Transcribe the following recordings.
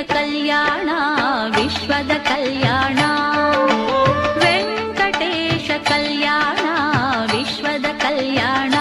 ಕಲ್ಯಾಣ ವಿಶ್ವದ ಕಲ್ಯಾಣ ವೆಂಕಟೇಶ ಕಲ್ಯಾಣ ವಿಶ್ವದ ಕಲ್ಯಾಣ.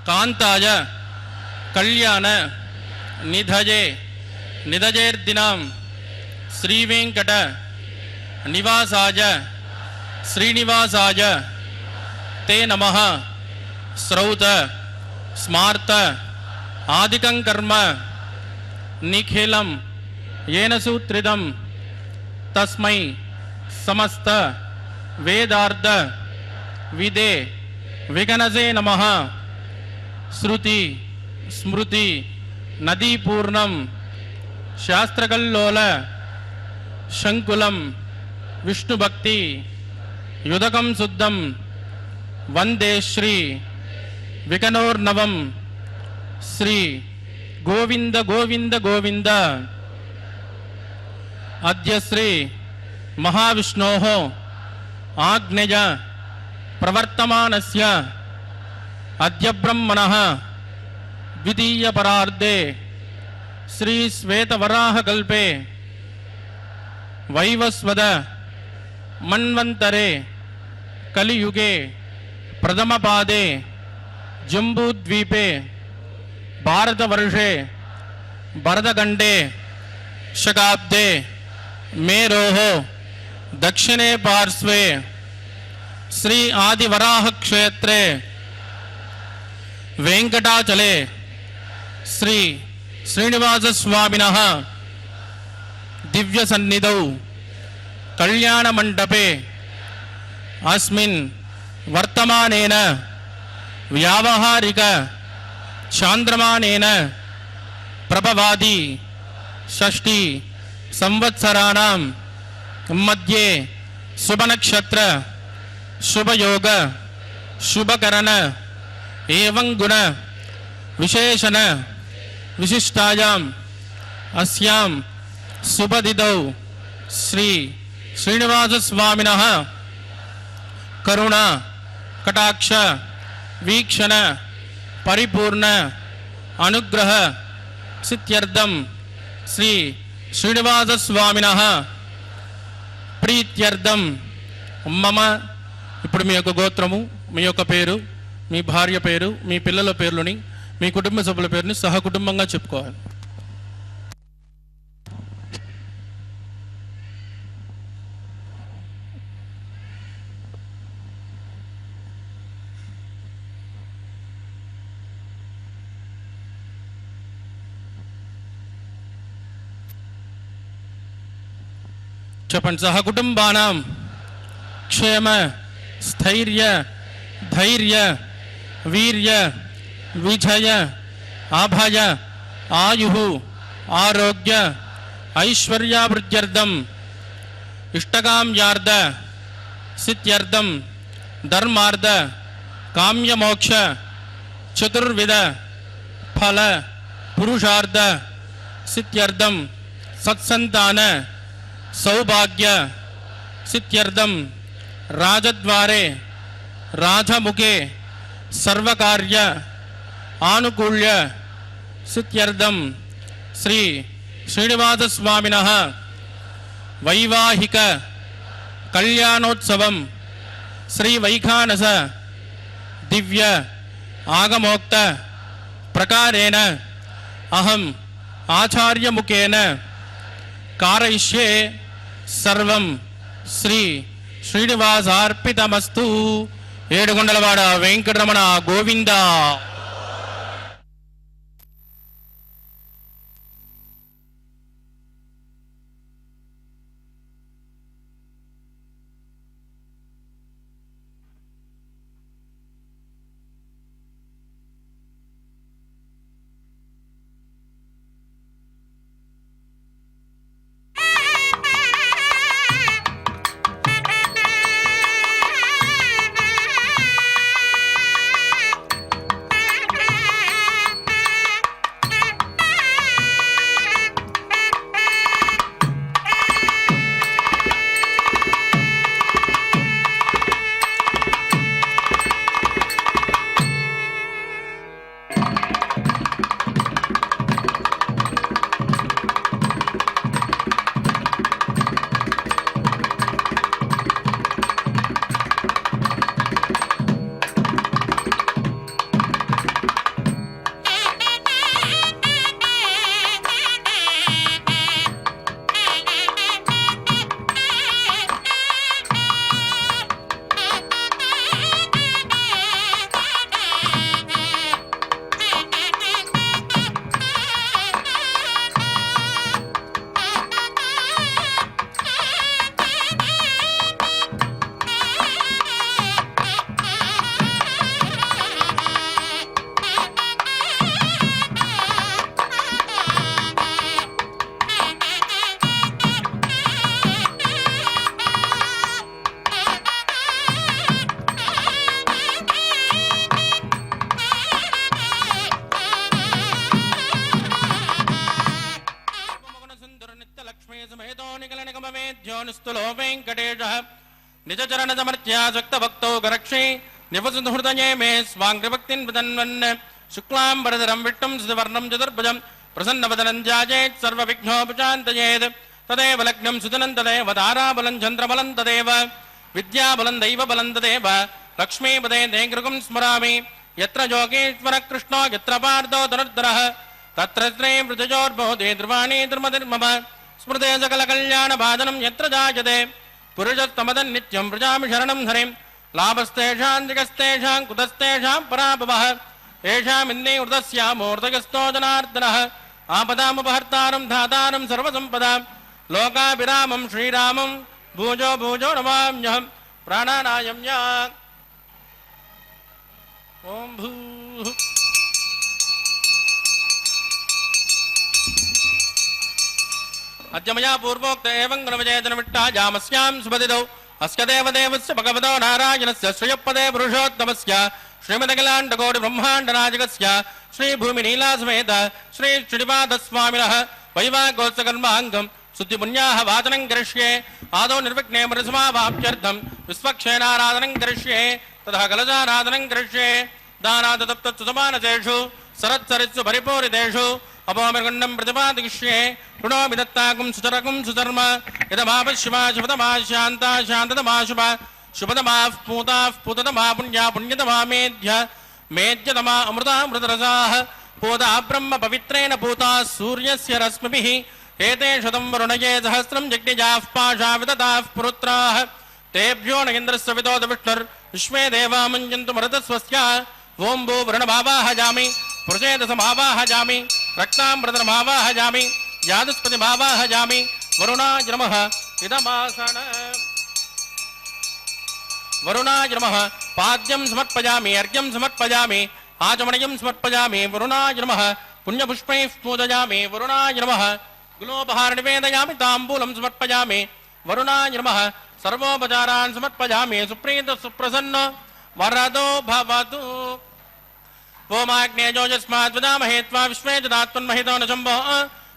कांताय कल्याण निधये निधयेर्दिनां श्रीवेंकट निवासाय श्रीनिवासाय ते नमः। श्रौत स्मार्त आदिकं कर्म निखिलं येन सूत्रितं तस्मै समस्त वेदार्थ विदे विगणसे नमः। श्रुति स्मृति नदीपूर्णं शास्त्रकल्लोल शंकुलं विष्णुभक्ति युदकं शुद्धं वंदे श्री विकनोर्नवं श्री गोविंद गोविंद गोविंद। अद्य श्री महाविष्णोः आज्ञेय प्रवर्तमानस्य अद्य ब्रह्मणः द्वितीय परार्धे श्री श्वेतवराह कल्पे वैवस्वत मन्वन्तरे कलियुगे प्रथम पादे जम्बूद्वीपे भारतवर्षे भरतखण्डे शकाब्दे मेरोः दक्षिणे पार्श्वे श्री आदिवराह क्षेत्रे वेंकटाचले श्री श्रीनिवास स्वामिनः दिव्य सन्निधौ कल्याण मंडपे अस्मिन् वर्तमानेन व्यावहारिक चांद्रमानेन प्रभवादि षष्ठी संवत्सराणां मध्ये शुभनक्षत्र शुभयोग शुभकरण एवं गुण विशेषण विशिष्टायां अस्यां शुभदिदौ श्री श्रीनिवास स्वामिनः करुणा कटाक्ष वीक्षण परिपूर्ण अनुग्रह सिद्ध्यर्थं श्री श्रीनिवास स्वामिनः प्रीत्यर्थं मम ఇప్పుడు మీ యొక్క గోత్రము, మీ యొక్క పేరు, మీ భార్య పేరు, మీ పిల్లల పేర్లని, మీ కుటుంబ సభ్యుల పేరుని సహకుటుంబంగా చెప్పుకోవాలి. చెప్పండి. సహకుటుంబానాం क्षेम स्थैर्य धैर्य वीर्य विजय अभय आयु आरोग्य ऐश्वर्यावृद्ध्यर्थम इष्टकाम्यार्थ सिद्ध्यर्थम धर्मार्थ काम्यमोक्ष चतुर्विध फल पुरुषार्थ सिद्ध्यर्थम सत्संतान सौभाग्य सिद्ध्यर्थम राजद्वारे राजमुखे सर्वकार्य आनुकूल्य सिद्ध्यर्थम श्री श्रीनिवास स्वामिनः वैवाहिक कल्याणोत्सवं श्री वैखानस दिव्य आगमोक्त प्रकारेण अहम आचार्य मुखेन कारयिष्ये सर्वं श्री శ్రీనివాసార్పితమస్తు. ఏడుగొండలవాడ వెంకటరమణ గోవింద. निस्तुलो वेङ्कटेशः निजचरणसमर्थ्यासक्तभक्तौ गरक्षे निवसतु हृदये मे स्वाङ्गभक्तिं विदन्वन् शुक्लाम्बरधरं विष्णुं सुवर्णं चतुर्भुजं प्रसन्नवदनं ध्यायेत् सर्वविघ्नोपशान्तयेत् तदेव लग्नं सुदनं तदेव ताराबलं चन्द्रबलं तदेव विद्याबलं दैवबलं तदेव लक्ष्मीपदे ते गृहं स्मरामि यत्र योगेश्वरः कृष्णो यत्र पार्थो धनुर्धरः तत्र श्री मृतजोर्भवते ध्रुवाणी धर्मधर्मः स्मृते सकलकल्याणभाजनं यत्र जायते पुरुषस्तमदन् नित्यं व्रजामि शरणं हरिं लाभस्तेषां जगस्तेषां कुतस्तेषां पराभवः येषामिन्ने हृदस्यामूर्धगस्तो जनार्दनः आपदामुपहर्तारं धातारं सर्वसम्पदां लोकाभिरामं श्रीरामं भूजो भूजो नमाम्यहं प्राणानायम्य ॐ भूः अद्य मया पूर्वोक्त एवं गणवचेतनमिट्टाजामस्यां सुपतितौ अस्य देवदेवस्य भगवतो नारायणस्य श्रियपदे पुरुषोत्तमस्य श्रीमदखिलाण्डकोटिब्रह्माण्डनायकस्य श्रीभूमिनीलासमेत श्री श्रीपादस्वामिनः वैवाहिकोत्सकर्माङ्गं शुद्धिपुण्याः वाचनं करिष्ये आदौ निर्विघ्ने मृसमावाप्त्यर्थं विश्वक्षेणाराधनं करिष्ये ततः कलशाराधनं करिष्ये दानादत्तत्सुसमानसेषु सरत्सरित्सु परिपूरितेषु अपोमृगण्डं प्रतिपादिष्ये ऋणोमि दत्ताकुं सुचरकुं सुचर्म यदमापशिवा शुभतमा शान्ता शान्ततमा शुभ शुभतमाः पूताः पूततमा पुण्या पुण्यतमा मेध्य मेध्यतमा अमृतामृतरसाः पूता ब्रह्म पवित्रेण पूताः सूर्यस्य रश्मिभिः एते शतं वरुणये सहस्रं जग्निजाः पाशा विदताः पुरुत्राः तेभ्यो न इन्द्रस्य विदोद विष्णुर्विश्वे देवा मुञ्जन्तु मरुतस्वस्य ॐ भू वरुणभावाहजामि पुरुषेदसमावाहजामि रक्तामृतमावाहजामि यादस्पतिमावाहजामि वरुणाय नमः इदमासन वरुणाय नमः पाद्यं समर्पयामि अर्घ्यं समर्पयामि आचमनीयं समर्पयामि वरुणाय नमः पुण्यपुष्पैः पूजयामि वरुणाय नमः गुलोपहार निवेदयामि ताम्बूलं समर्पयामि वरुणाय नमः सर्वोपचारान् समर्पयामि सुप्रीत सुप्रसन्न वरदो भवतु ओमाग्नेयो यस्मात् वदामहे त्वा विश्वे जदात्मन्महितो न शम्भो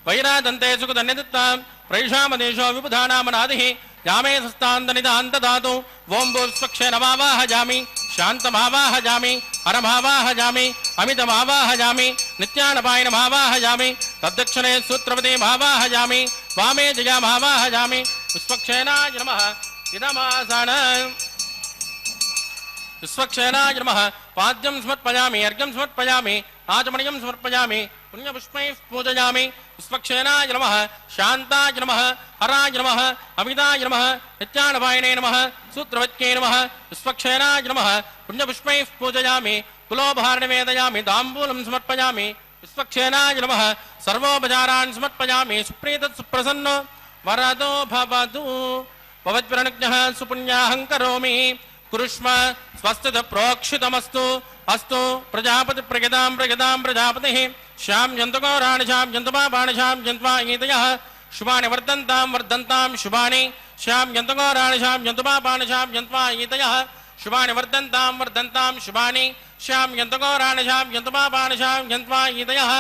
वैरादन्ते सुखधन्यदत्तां प्रैषामदेशो विबुधानामनादिः यामे सस्तान्तनिदान्तदातु ॐ भूस्वक्षेणमावाहजामि शान्तमावाहजामि हरमावाहजामि अमितमावाहजामि नित्यानपायनमावाहजामि तद्दक्षिणे सूत्रपतिमावाहजामि वामे जयामावाहजामि विश्वक्षेणाय नमः इदमासन विश्वक्षेणाय नमः पाद्यं समर्पयामि अर्घ्यं समर्पयामि आचमनीयं समर्पयामि पुण्यपुष्पैः पूजयामि विश्वक्षेणाय नमः शान्ताय नमः हराय नमः अमिताय नमः नित्यानपायने नमः सूत्रवत्यै नमः विश्वक्षेणाय नमः पुण्यपुष्पैः पूजयामि कुलोपहार निवेदयामि ताम्बूलं समर्पयामि विश्वक्षेणाय नमः सर्वोपचारान् समर्पयामि सुप्रीतः सुप्रसन्नो वरदो भवतु भवद्भिरनुज्ञः सुपुण्याहं करोमि कुरुष्म स्वस्तित प्रोक्षितमस्तु अस्तु प्रजापति प्रगदां प्रगदां प्रजापतिः श्याम जन्तुगौराणि श्याम जन्तुपापाणि श्याम जन्त्वा गीतयः शुभानि वर्धन्तां वर्धन्तां शुभानि श्याम जन्तुगौराणि श्याम जन्तुपापाणि श्याम जन्त्वा गीतयः शुभानि वर्धन्तां वर्धन्तां शुभानि श्याम जन्तुगौराणि श्याम जन्तुपापाणि श्याम जन्त्वा गीतयः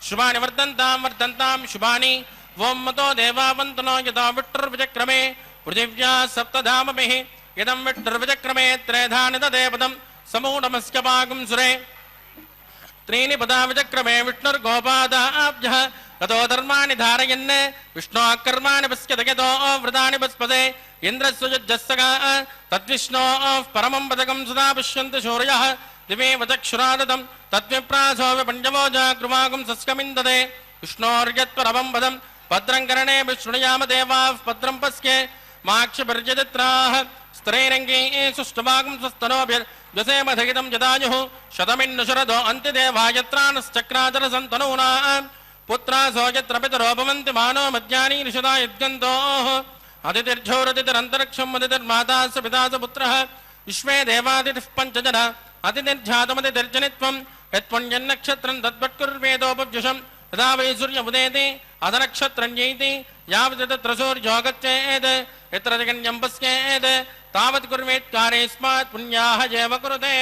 शुभानि वर्धन्तां वर्धन्तां शुभानि ॐ मतो देवावन्तनो यथा विष्णुर्विचक्रमे पृथिव्या सप्तधामभिः इदं विष्णुर्विचक्रमे त्रेधानि तदेपदं समूढमस्य पाकं सुरे त्रीणि पदा विचक्रमे विष्णुर्गोपादाभ्यः ततो धर्माणि धारयन् विष्णोः कर्माणि पश्यत यतो व्रतानि पस्पदे इन्द्रस्य युज्जस्सगा तद्विष्णोः परमं पदकं सदा पश्यन्ति शौर्यः दिवे वचक्षुरादतं तद्विप्रासो विपञ्चवो जागृवागं सस्कमिन्दते विष्णोर्यत्परमं पदं भद्रं कर्णे विष्णुयाम देवाः भद्रं पश्ये माक्षपर्यदित्राः स्त्रैरङ्गे सुष्टुभागं स्वस्तनोभिर्व्यसेमधगितं जदायुः शतमिन्नुशरदो अन्त्यदेवायत्रानश्चक्राचरसन्तनूना पुत्रासो यत्र पितरो भवन्ति मानो मध्यानि निषदा यद्गन्तोः अतिथिर्झोरतिथिरन्तरिक्षं अतिथिर्मातास्य पितास्य पुत्रः विश्वे देवातिथिः पञ्चजन अतिथिर्जातमतिथिर्जनित्वं यत्पुण्यन्नक्षत्रं तद्वट्कुर्वेदोपव्युषं यदा वै सूर्य उदेति अधनक्षत्रं जयति यावत् तत्र सूर्यो गच्छेत् यत्र जगन्यं पश्येत् तावत् कुर्वेत्कारेऽस्मात् पुण्याः एव कुरुते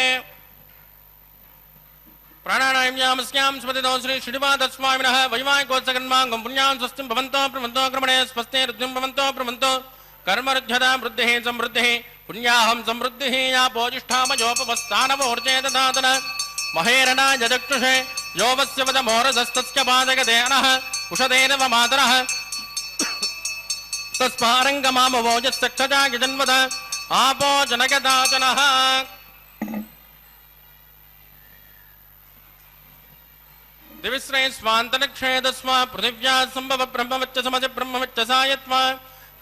प्राणायाम्यामस्यां स्मृतितो श्री श्रीपादस्वामिनः वैवाहिकोत्सकर्माङ्गं पुण्यां स्वस्तिं भवन्तो प्रभवन्तो क्रमणे स्वस्ते रुद्धिं भवन्तो प्रभवन्तो कर्मरुध्यता वृद्धिः समृद्धिः पुण्याहं समृद्धिः या पोजिष्ठामयोपवस्थानवोर्जे ददातन महेरणा यजक्षुषे यो वस्य वदमोरधस्तस्य पादगते अनः उषदेव मातरः तस्मारङ्गमामवोजस्तक्षजागिजन्वद आपो जनकदाचनः दिविश्रय स्वान्तरिक्षेदस्वा पृथिव्या सम्भव ब्रह्मवच्च समज ब्रह्मवच्च सायत्वा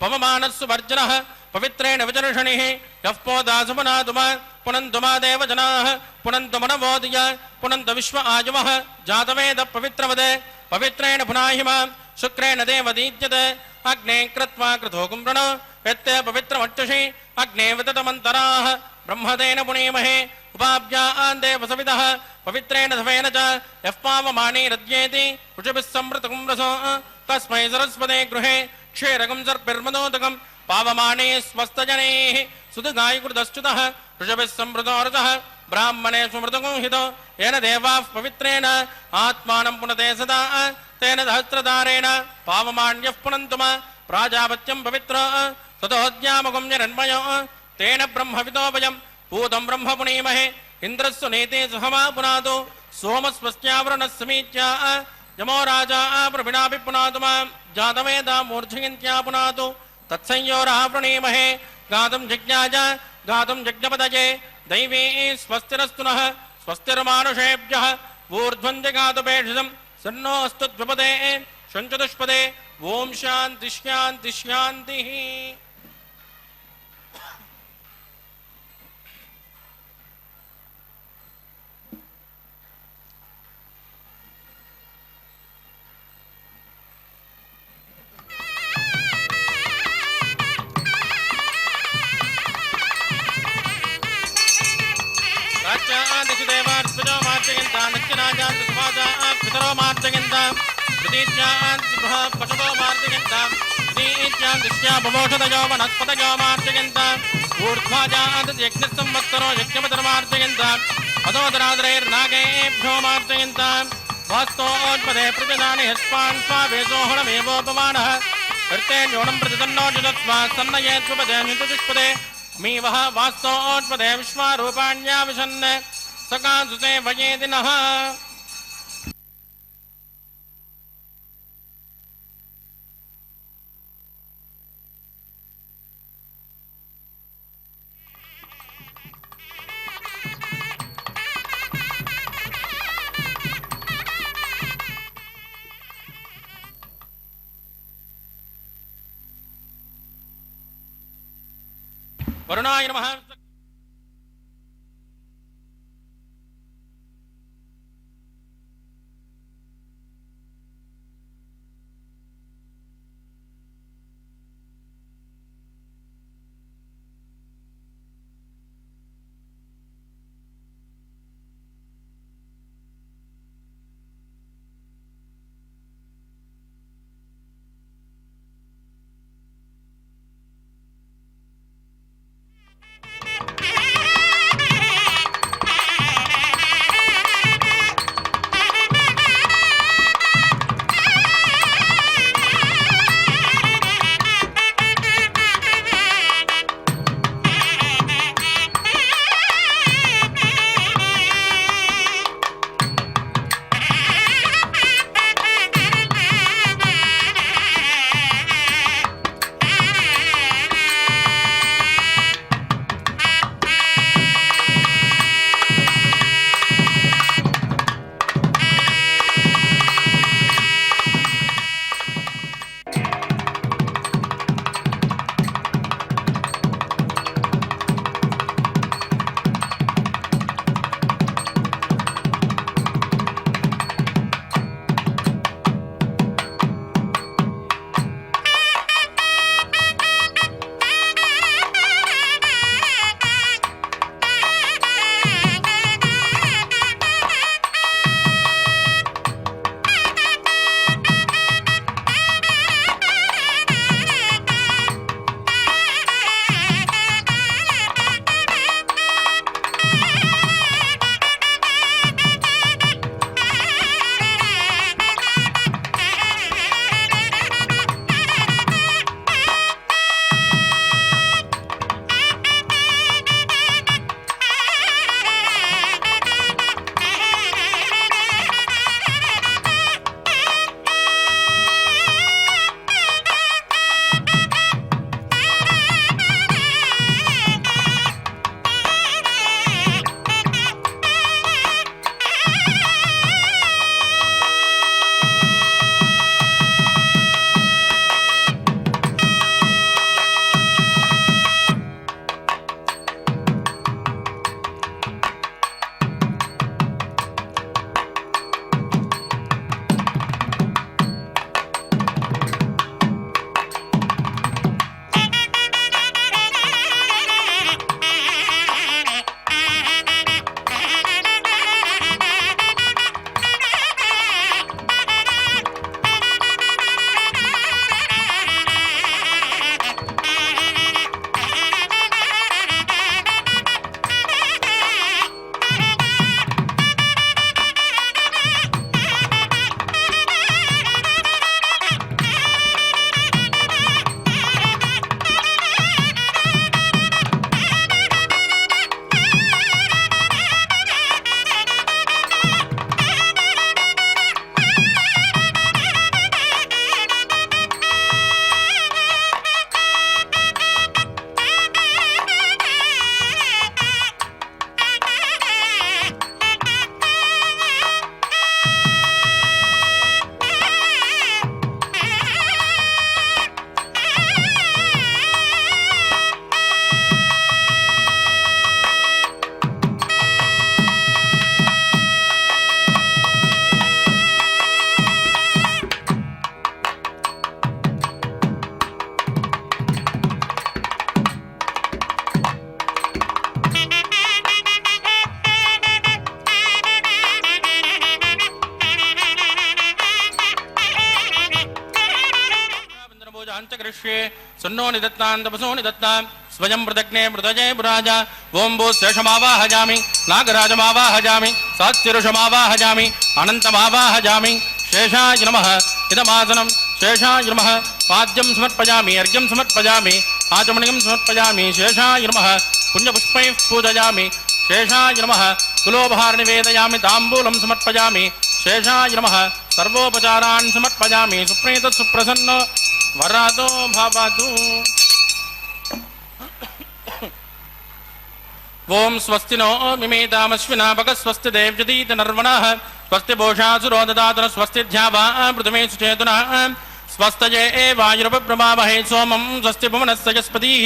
पवमानस्सुवर्जनः पवित्रेण विजर्षणिः यः पोदासुमनातुमा पुनन्तुमा देवजनाः पुनन्तुमनवोदय पुनन्त विश्व आयुवः जातवेद पवित्रवदे पवित्रेण पुनाहिमा शुक्रेण देवदीज्यते अग्ने कृत्वा कृतो कुम्भृण यत्ते पवित्रमक्षसि अग्ने विततमन्तराः ब्रह्मतेन पुनीमहे उपाभ्यां देवसविदः पवित्रेण धवेन च यः पावमानीरद्येति ऋषिभिः संवृतकं रसो तस्मै सरस्वते गृहे क्षीरकं सर्पिर्मदोदकं पावमाने स्वस्तजनैः सुदगायकृतश्च्युतः ऋषभिः संवृतोरसः ब्राह्मणे स्मृतकं हितो येन देवाः पवित्रेण आत्मानं पुनते सदा तेन सहस्रधारेण पावमान्यः पुनन्तुम प्राजापत्यं पवित्रो ततोऽद्यामगं निरन्मयो तेन ब्रह्मविदो वयं पूतं ब्रह्म पुनीमहे इन्द्रस्य नीते सहमा पुनातु सोमस्वस्यावरणस्समीच्या यमो राजा प्रभिणापि पुनातु मां जातवेदा मूर्धयन्त्या पुनातु तत्संयोरः प्रणीमहे गातुं जिज्ञाय गातुं यज्ञपदये दैवी स्वस्तिरस्तु नः स्वस्तिर्मानुषेभ्यः ऊर्ध्वन्दिगातुपेषितं सन्नो अस्तु द्विपदे षञ्चतुष्पदे ओं शान्ति शान्ति शान्तिः देवार्पजो मार्जयन्ता नच्चराजान्तु सुभाजा पितरो मार्जयन्ता प्रतीच्यान्तु गृह पशवो मार्जयन्ता प्रतीच्यान्तुष्या बभोषदयो वनस्पतयो मार्जयन्ता ऊर्ध्वाजान्तु यज्ञसंवत्सरो यज्ञपतर्मार्जयन्ता अदोदरादरैर्नागेभ्यो मार्जयन्ता वास्तोन्पदे प्रतिदाने हस्पान् स्वावेशोहणमेवोपमानः कृतेन्योणं प्रतिदन्नो जुदत्वा सन्नयेत्वपदे नितुष्पदे मीवः वास्तोन्पदे विश्वारूपाण्याविशन् सकासुते वयेदिनः वरुणाय नमः सन्नो निदत्तां तपसो निदत्तां स्वयं पृथग्ने मृतजे पुराज ओं भू शेषमावाहजामि नागराजमावाहजामि सात्तिरुषमावाहजामि अनन्तमावाहजामि शेषाय नमः इदमासनं शेषाय नमः पाद्यं समर्पयामि अर्घ्यं समर्पयामि आचमनीयं समर्पयामि शेषाय नमः पुण्यपुष्पैः पूजयामि शेषाय नमः कुलोपहार निवेदयामि ताम्बूलं समर्पयामि शेषाय नमः सर्वोपचारान् समर्पयामि सुप्रीत सुप्रसन्न वरातो भवतु ओं स्वस्ति नो मिमेतामश्विना स्वस्ति देव्यतीत नर्वणः स्वस्ति भोषासुरो ददातन स्वस्ति ध्यावा पृथ्वी सुचेतुनः स्वस्तये वायुरपब्रमावहे सोमं स्वस्ति भुवनस्य यस्पतिः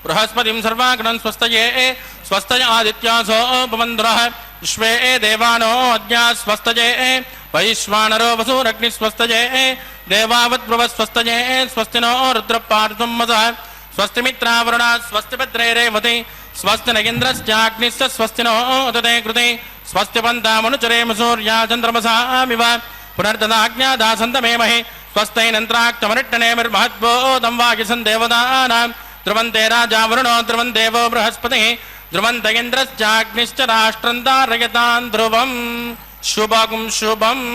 बृहस्पतिं सर्वाग्नं स्वस्तये स्वस्तय आदित्यासो उपमन्त्रः विश्वे देवानो अद्या स्वस्तये वैश्वानरो वसुरग्निः स्वस्तये देवावद्भ्रुवः स्वस्तये स्वस्ति नो रुद्रपार्श्वं मसः स्वस्ति मित्रावरुणा स्वस्ति भद्रे रेवति स्वस्ति न इन्द्रश्चाग्निश्च स्वस्ति नो उदते कृते स्वस्ति पन्तामनुचरेम सूर्या चन्द्रमसामिव पुनर्ददाज्ञादासन्तमेमहे स्वस्तैनन्त्राक्तमरिट्टनेमिर्महद्बोधं वागिसन् देवतानां ध्रुवन्ते राजा वरुणो ध्रुवन् देवो बृहस्पतिः ध्रुवन्त इन्द्रश्चाग्निश्च राष्ट्रं धारयतां ध्रुवं शुभं शुभम्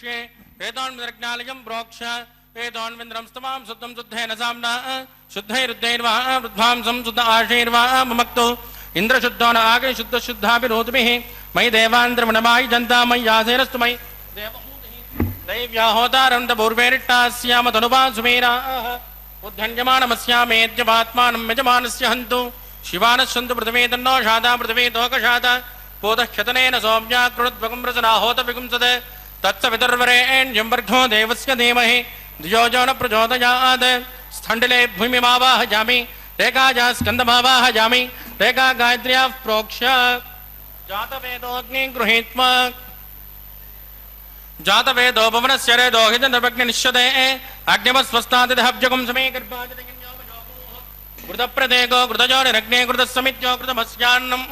प्रविश्ये एतान्विन्द्रज्ञालयं प्रोक्ष एतान्विन्द्रं स्तमां शुद्धं शुद्धेन साम्ना शुद्धैरुद्धैर्वा वृद्धांसं शुद्ध आशैर्वा ममक्तो इन्द्रशुद्धो न आगे शुद्धशुद्धाभिरोधभिः मयि देवान्द्रमणमायि जनता मय्यासेरस्तु मयि दैव्याहोतारं पूर्वेरिट्टास्याम तनुवा सुमेराः उद्धन्यमानमस्यामेद्यपात्मानं यजमानस्य हन्तु शिवानः पृथिवी तन्नो शादा पृथिवी तोकशादा पोतक्षतनेन सौम्याकृद्वगं रसनाहोतविगुंसद तत्सवितुर्वरेण्यं वर्घो देवस्य धीमहि धियो यो न प्रचोदयात् स्थण्डिले भूमिमावाहयामि रेखाया स्कन्दमावाहयामि रेखा गायत्र्याः प्रोक्ष्य जातवेदोऽग्निं गृहीत्वा जातवेदो भुवनस्य रेदो हितनर्वग्निनिश्यते अग्निमस्वस्तादिहव्यगुं समे गर्भादिगो घृतप्रदेगो घृतजोनिरग्ने घृतसमित्यो घृतमस्यान्नं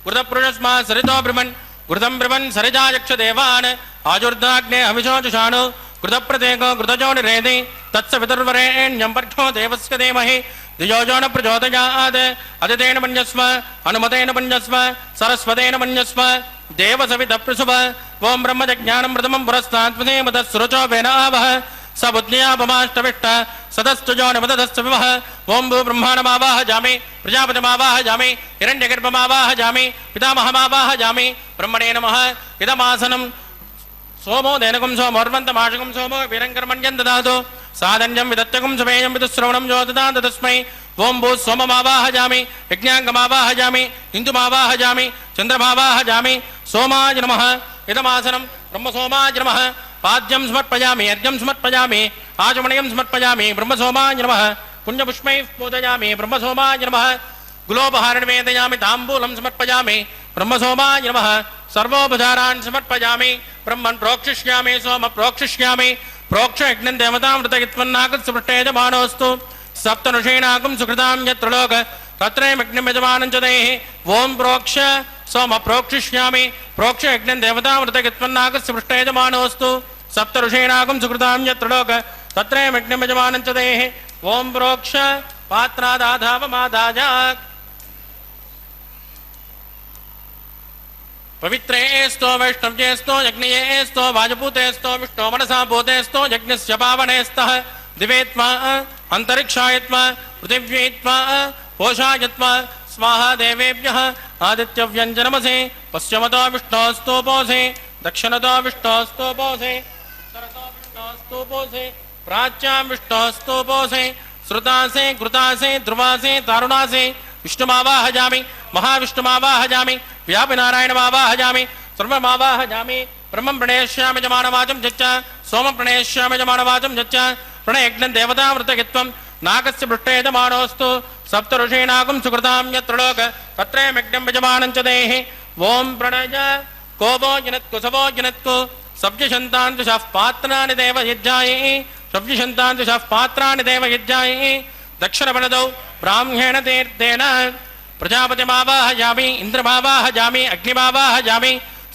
घृतपुरुषस्मा सरितो ब्रह्मन् घृतं ब्रह्मन् सरिजायक्षदेवान् आजुर्दाग्ने हविषोजुषाणो घृतप्रदेगो घृतजोनिरेदि तत्सवितुर्वरेण्यं वर्घो देवस्य धीमहि धियो यो न प्रचोदयात् अदितेन मन्यस्व अनुमतेन मन्यस्व सरस्वतेन मन्यस्व देवसवितप्रसुव ओं ब्रह्मजज्ञानं प्रथमं पुरस्तात्मनेम तत्सुरचो वेनावह स बुद्ध्यापमाष्टविष्ट सदस्तुजो निमदधस्य विवह ओं भू ब्रह्माणमावाहयामि प्रजापतिमावाहयामि हिरण्यगर्भमावाहयामि पितामहमावाहयामि ब्रह्मणे नमः इदमासनं सोमो देनकं सोमोर्वन्तमाशकं सोमो वीरङ्कर्मण्यं ददातु साधन्यं विदत्तकं समेयं विदुश्रवणं जो ददातु तस्मै ओं भू सोममावाहयामि यज्ञाङ्गमावाहयामि इन्दुमावाहयामि चन्द्रमावाहयामि सोमाय नमः इदमासनं ब्रह्मसोमाय नमः पाद्यं समर्पयामि अर्घ्यं समर्पयामि आचमनीयं समर्पयामि ब्रह्मसोमाय नमः पुण्यपुष्पैः पूजयामि ब्रह्मसोमाय नमः गुलोपहारनिवेदयामि ताम्बूलं समर्पयामि ब्रह्मसोमाय नमः सर्वोपचारान् समर्पयामि ब्रह्मन् प्रोक्षिष्यामि सोम प्रोक्षिष्यामि प्रोक्ष यज्ञं देवतामृतयित्वन्नागत्सुपृष्टेजमानोऽस्तु सप्तऋषीणागं सुकृतां यत्र लोक तत्रैमग्निं यजमानं च देहि ओं प्रोक्ष सोम प्रोक्षिष्यामि प्रोक्ष यज्ञं देवतामृतयित्वन्नागत्सुपृष्टेजमानोऽस्तु सप्तऋषीणागं सुकृतां यत्र लोक तत्रैमग्निं यजमानं च देहि ओं प्रोक्ष पात्रादाधावमादाय पवित्रेस्तो वैष्णव्येस्तो यज्ञयेस्तो वाजपूतेस्तो विष्णो मनसा भूतेस्तो यज्ञस्य पावनेस्तः दिवेत्वा अन्तरिक्षायत्वा पृथिव्येत्वा पोषायत्वा स्वाहा देवेभ्यः आदित्यव्यञ्जनमसे पश्चिमतो विष्णोस्तोपोसे दक्षिणतो विष्णोस्तोपोसे उत्तरतो विष्णोस्तोपोसे प्राच्यां विष्णोस्तोपोसे श्रुतासे कृतासे ध्रुवासे तारुणासे विष्णुमावाहयामि महाविष्णुमावाहयामि व्यापिनारायणमावाहयामि सर्वमावाहयामि ब्रह्मं प्रणेष्यामि च मानवाचं यच्च सोमं प्रणेष्यामि च मानवाचं यच्च प्रणयज्ञं देवतामृतयित्वं नागस्य पृष्ठे यजमानोऽस्तु सप्तऋषीणागं सुकृतां यत्र लोक तत्रैमग्निं यजमानं च देहि ओं प्रणय कोपो जिनत्कुसवो जिनत्कु सव्यशन्तान् द्विषः पात्राणि देव यज्ञायै सव्यशन्तान् द्विषः पात्राणि देव यज्ञायै दक्षिणवनदौ ब्राह्मेण तीर्थेन प्रजापतिमावाहयामि इन्द्रमावाहयामि अग्निमावाहयामि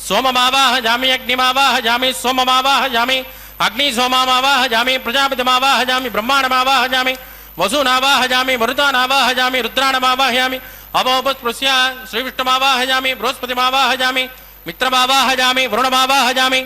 सोममावाहयामि अग्निमावाहयामि सोममावाहयामि अग्निसोममावाहयामि प्रजापतिमावाहयामि ब्रह्माणमावाहयामि वसूनावाहयामि मरुतानावाहयामि रुद्राणमावाहयामि अवोपस्पृश्य श्रीविष्णुमावाहयामि बृहस्पतिमावाहयामि मित्रमावाहयामि वरुणमावाहयामि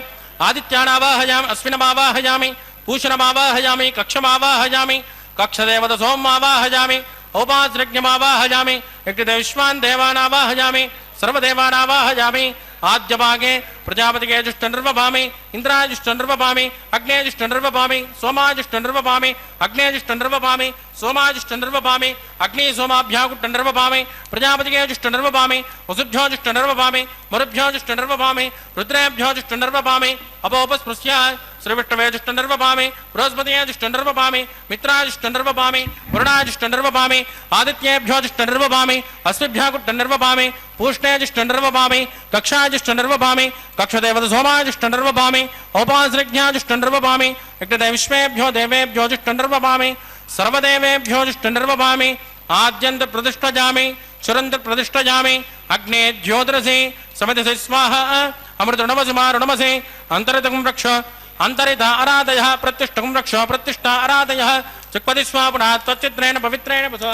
आदित्यानावाहयामि अश्विनमावाहयामि पूषणमावाहयामि कक्षमावाहयामि कक्षदेवत सोममावाहयामि औपास्यज्ञमावाहयामि यज्ञदेविश्वान् देवानावाहयामि सर्वदेवानावाहयामि आद्यभागे प्रजापतिगे जुष्टनिर्वपामि इन्द्राजुष्टनिर्वपामि अग्नेजुष्टनिर्वपामि सोमाजुष्टनिर्वपामि अग्नेजुष्टनिर्वपामि सोमाजुष्टनिर्वपामि अग्नि सोमाभ्यागुष्टनिर्वपामि प्रजापतिगे जुष्टनिर्वपामि वसुभ्यो जुष्टनिर्वपामि मरुभ्यो जुष्टनिर्वपामि रुद्रेभ्यो जुष्टनिर्वपामि अपोपस्पृश्य श्रीविष्णवे जुष्टनिर्वपामि बृहस्पतिये जुष्टनिर्वपामि मित्राजुष्टनिर्वपामि वरुणाजुष्टनिर्वपामि आदित्येभ्यो जुष्टनिर्वपामि अस्मिभ्यागुष्टनिर्वपामि पूष्णे जुष्टनिर्वपामि कक्षाजुष्टनिर्वपामि कक्षदेवत सोमाजुष्टनिर्वपामि औपासृज्ञाजुष्टनिर्वपामि यज्ञदेविश्वेभ्यो देवेभ्यो जुष्टनिर्वपामि सर्वदेवेभ्यो जुष्टनिर्वपामि आद्यन्त प्रतिष्ठजामि चुरन्त प्रतिष्ठजामि अग्ने ज्योतिरसि समिधि स्वाहा अमृतणमसि मारुणमसि अन्तरितकं रक्ष अन्तरिता आराधयः प्रतिष्ठकं रक्ष प्रतिष्ठा आराधयः चक्पति स्वापुनः त्वच्चित्रेण पवित्रेण वस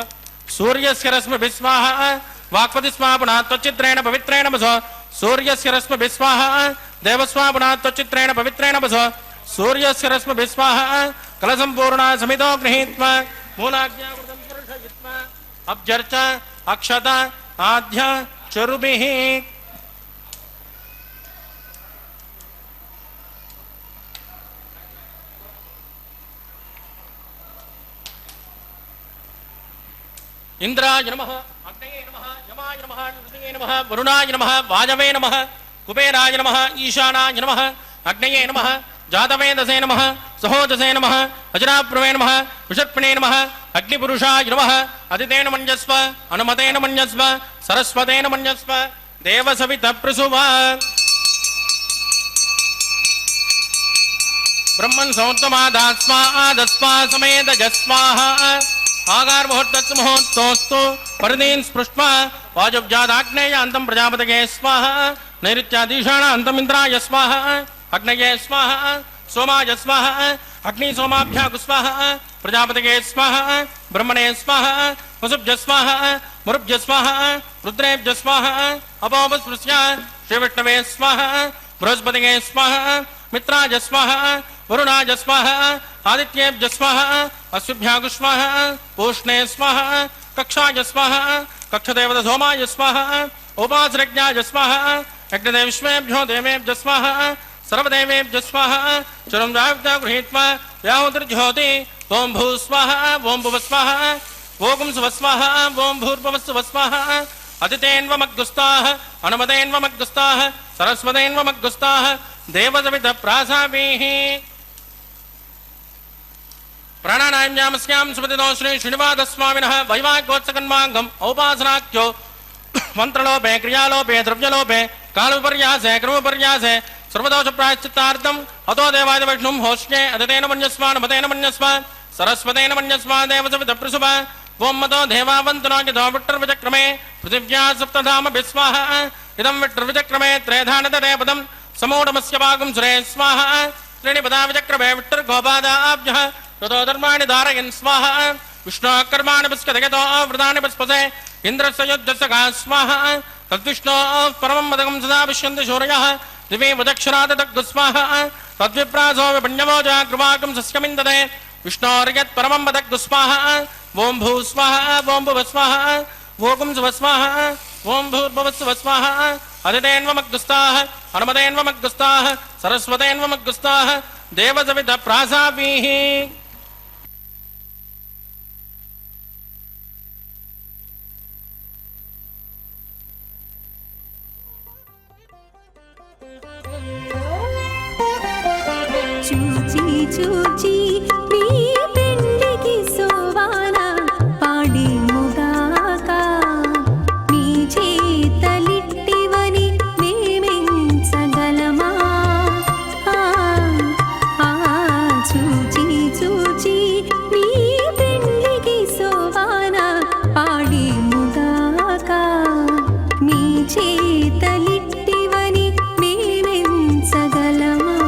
सूर्यस्य रश्मिभिः स्वाहा वाक्पति स्वापुनः त्वच्चित्रेण पवित्रेण वस सूर्यस्य रश्मिभिः स्वाहा देवस्वा पुनात्वचित्रेण पवित्रेण वसो सूर्यस्य रश्मिभिः स्वाहा कलसम्पूर्णा समितो गृहीत्वा मूलाज्ञावृतं पुरुषयित्वा अब्जर्च अक्षत आद्य चरुभिः इंद्राय नमः अग्नये नमः यमाय नमः नृसिंहे नमः वरुणाय नमः वाजवे नमः कुबेराय नमः ईशानाय नमः अग्नये नमः जातवेदसे नमः सहोदसे नमः अजराप्रवे नमः विषर्पणे नमः अग्निपुरुषाय नमः अदितेन मन्यस्व अनुमतेन मन्यस्व सरस्वतेन मन्यस्व देवसवितप्रसुव ब्रह्मन् सौत्तमादास्मा समेत जस्वाहा आगार मुहूर्तस्य मुहूर्तोस्तु परदीन् स्पृष्ट्वा वाजब्जादाग्नेय अन्तं प्रजापतये स्वाहा नैऋत्याधीशाण अन्तं इन्द्राय स्वाहा अग्नये स्वाहा सोमाय स्वाहा अग्नि सोमाभ्यागु स्वाहा प्रजापतये स्वाहा ब्रह्मणे स्वाहा वसुभ्य स्वाहा मुरुभ्य स्वाहा रुद्रेभ्य स्वाहा अपोपस्पृश्य श्रीविष्णवे स्वाहा बृहस्पतये स्वाहा मित्राय स्वाहा वरुणाय स्वाहा आदित्येभ्य स्वाहा अश्विभ्यागु स्वाहा पूष्णे स्वाहा कक्षाय स्वाहा कक्षदेवत सोमाय स्वाहा उपासरज्ञाय स्वाहा यज्ञदेविष्मेभ्यो देवेभ्य स्वाहा सर्वदेवेभ्य स्वाहा चरं जागृता गृहीत्वा व्याहुतिर्ज्योति ओं भू स्वाहा ओं भुव स्वाहा ओं सुव स्वाहा ओं भूर्भुवस्सुव स्वाहा अतिथेन्वमग्गुस्ताः अनुमतेन्वमग्गुस्ताः सरस्वतेन्वमग्गुस्ताः देवसवितप्रासाभिः प्राणानाम्यामस्यां सुपतितो श्री श्रीनिवासस्वामिनः वैवाहिकोत्सकन्माङ्गम् औपासनाख्यो मन्त्रलोपे क्रियालोपे द्रव्यलोपे कालविपर्यासे क्रमविपर्यासे सर्वदोषप्रायश्चित्तार्थम् अतो देवाय विष्णुं होष्ये अदितेन मन्यस्व अनुमतेन मन्यस्व सरस्वतेन मन्यस्व देवसवितप्रसुव ओं मतो देवावन्तनो यतो विट्टर्विचक्रमे पृथिव्या सप्तधामभिः स्वाहा इदं विट्टर्विचक्रमे त्रेधानतरे पदं समूढमस्य भागं सुरे स्वाहा त्रीणि पदा विचक्रमे विट्टर्गोपादाभ्यः ततो धर्माणि धारयन् स्वाहा विष्णोः कर्माणि पुष्कतयतो व्रतानि पुष्पसे इन्द्रस्य युद्धस्य गा स्वाहा तद्विष्णोः परमं पदकं सदा पश्यन्ति शौर्यः दिवे वदक्षरादग्गु स्वाहा तद्विप्रासो विपण्यवो जागृवाकं सस्यमिन्दते विष्णोर्यत् परमं पदग्गु स्वाहा ओं भू स्वाहा ओं भुव स्वाहा ओं सुव स्वाहा ओं भूर्भुवस्सुव स्वाहा अदितेन्वमग्गुस्ताः अनुमतेन्वमग्गुस्ताः सरस्वतेन्वमग्गुस्ताः देवसवितप्रासाभिः చూచి చూచి మీ పెండికి సోవాన పాడి ముగాక మీ చేతలిట్టివని మేమెంచగలమా చూచి చూచి మీ పెండికి సోవాన పాడి ముగాక మీ చేతలిట్టివని మేమెంచగలమా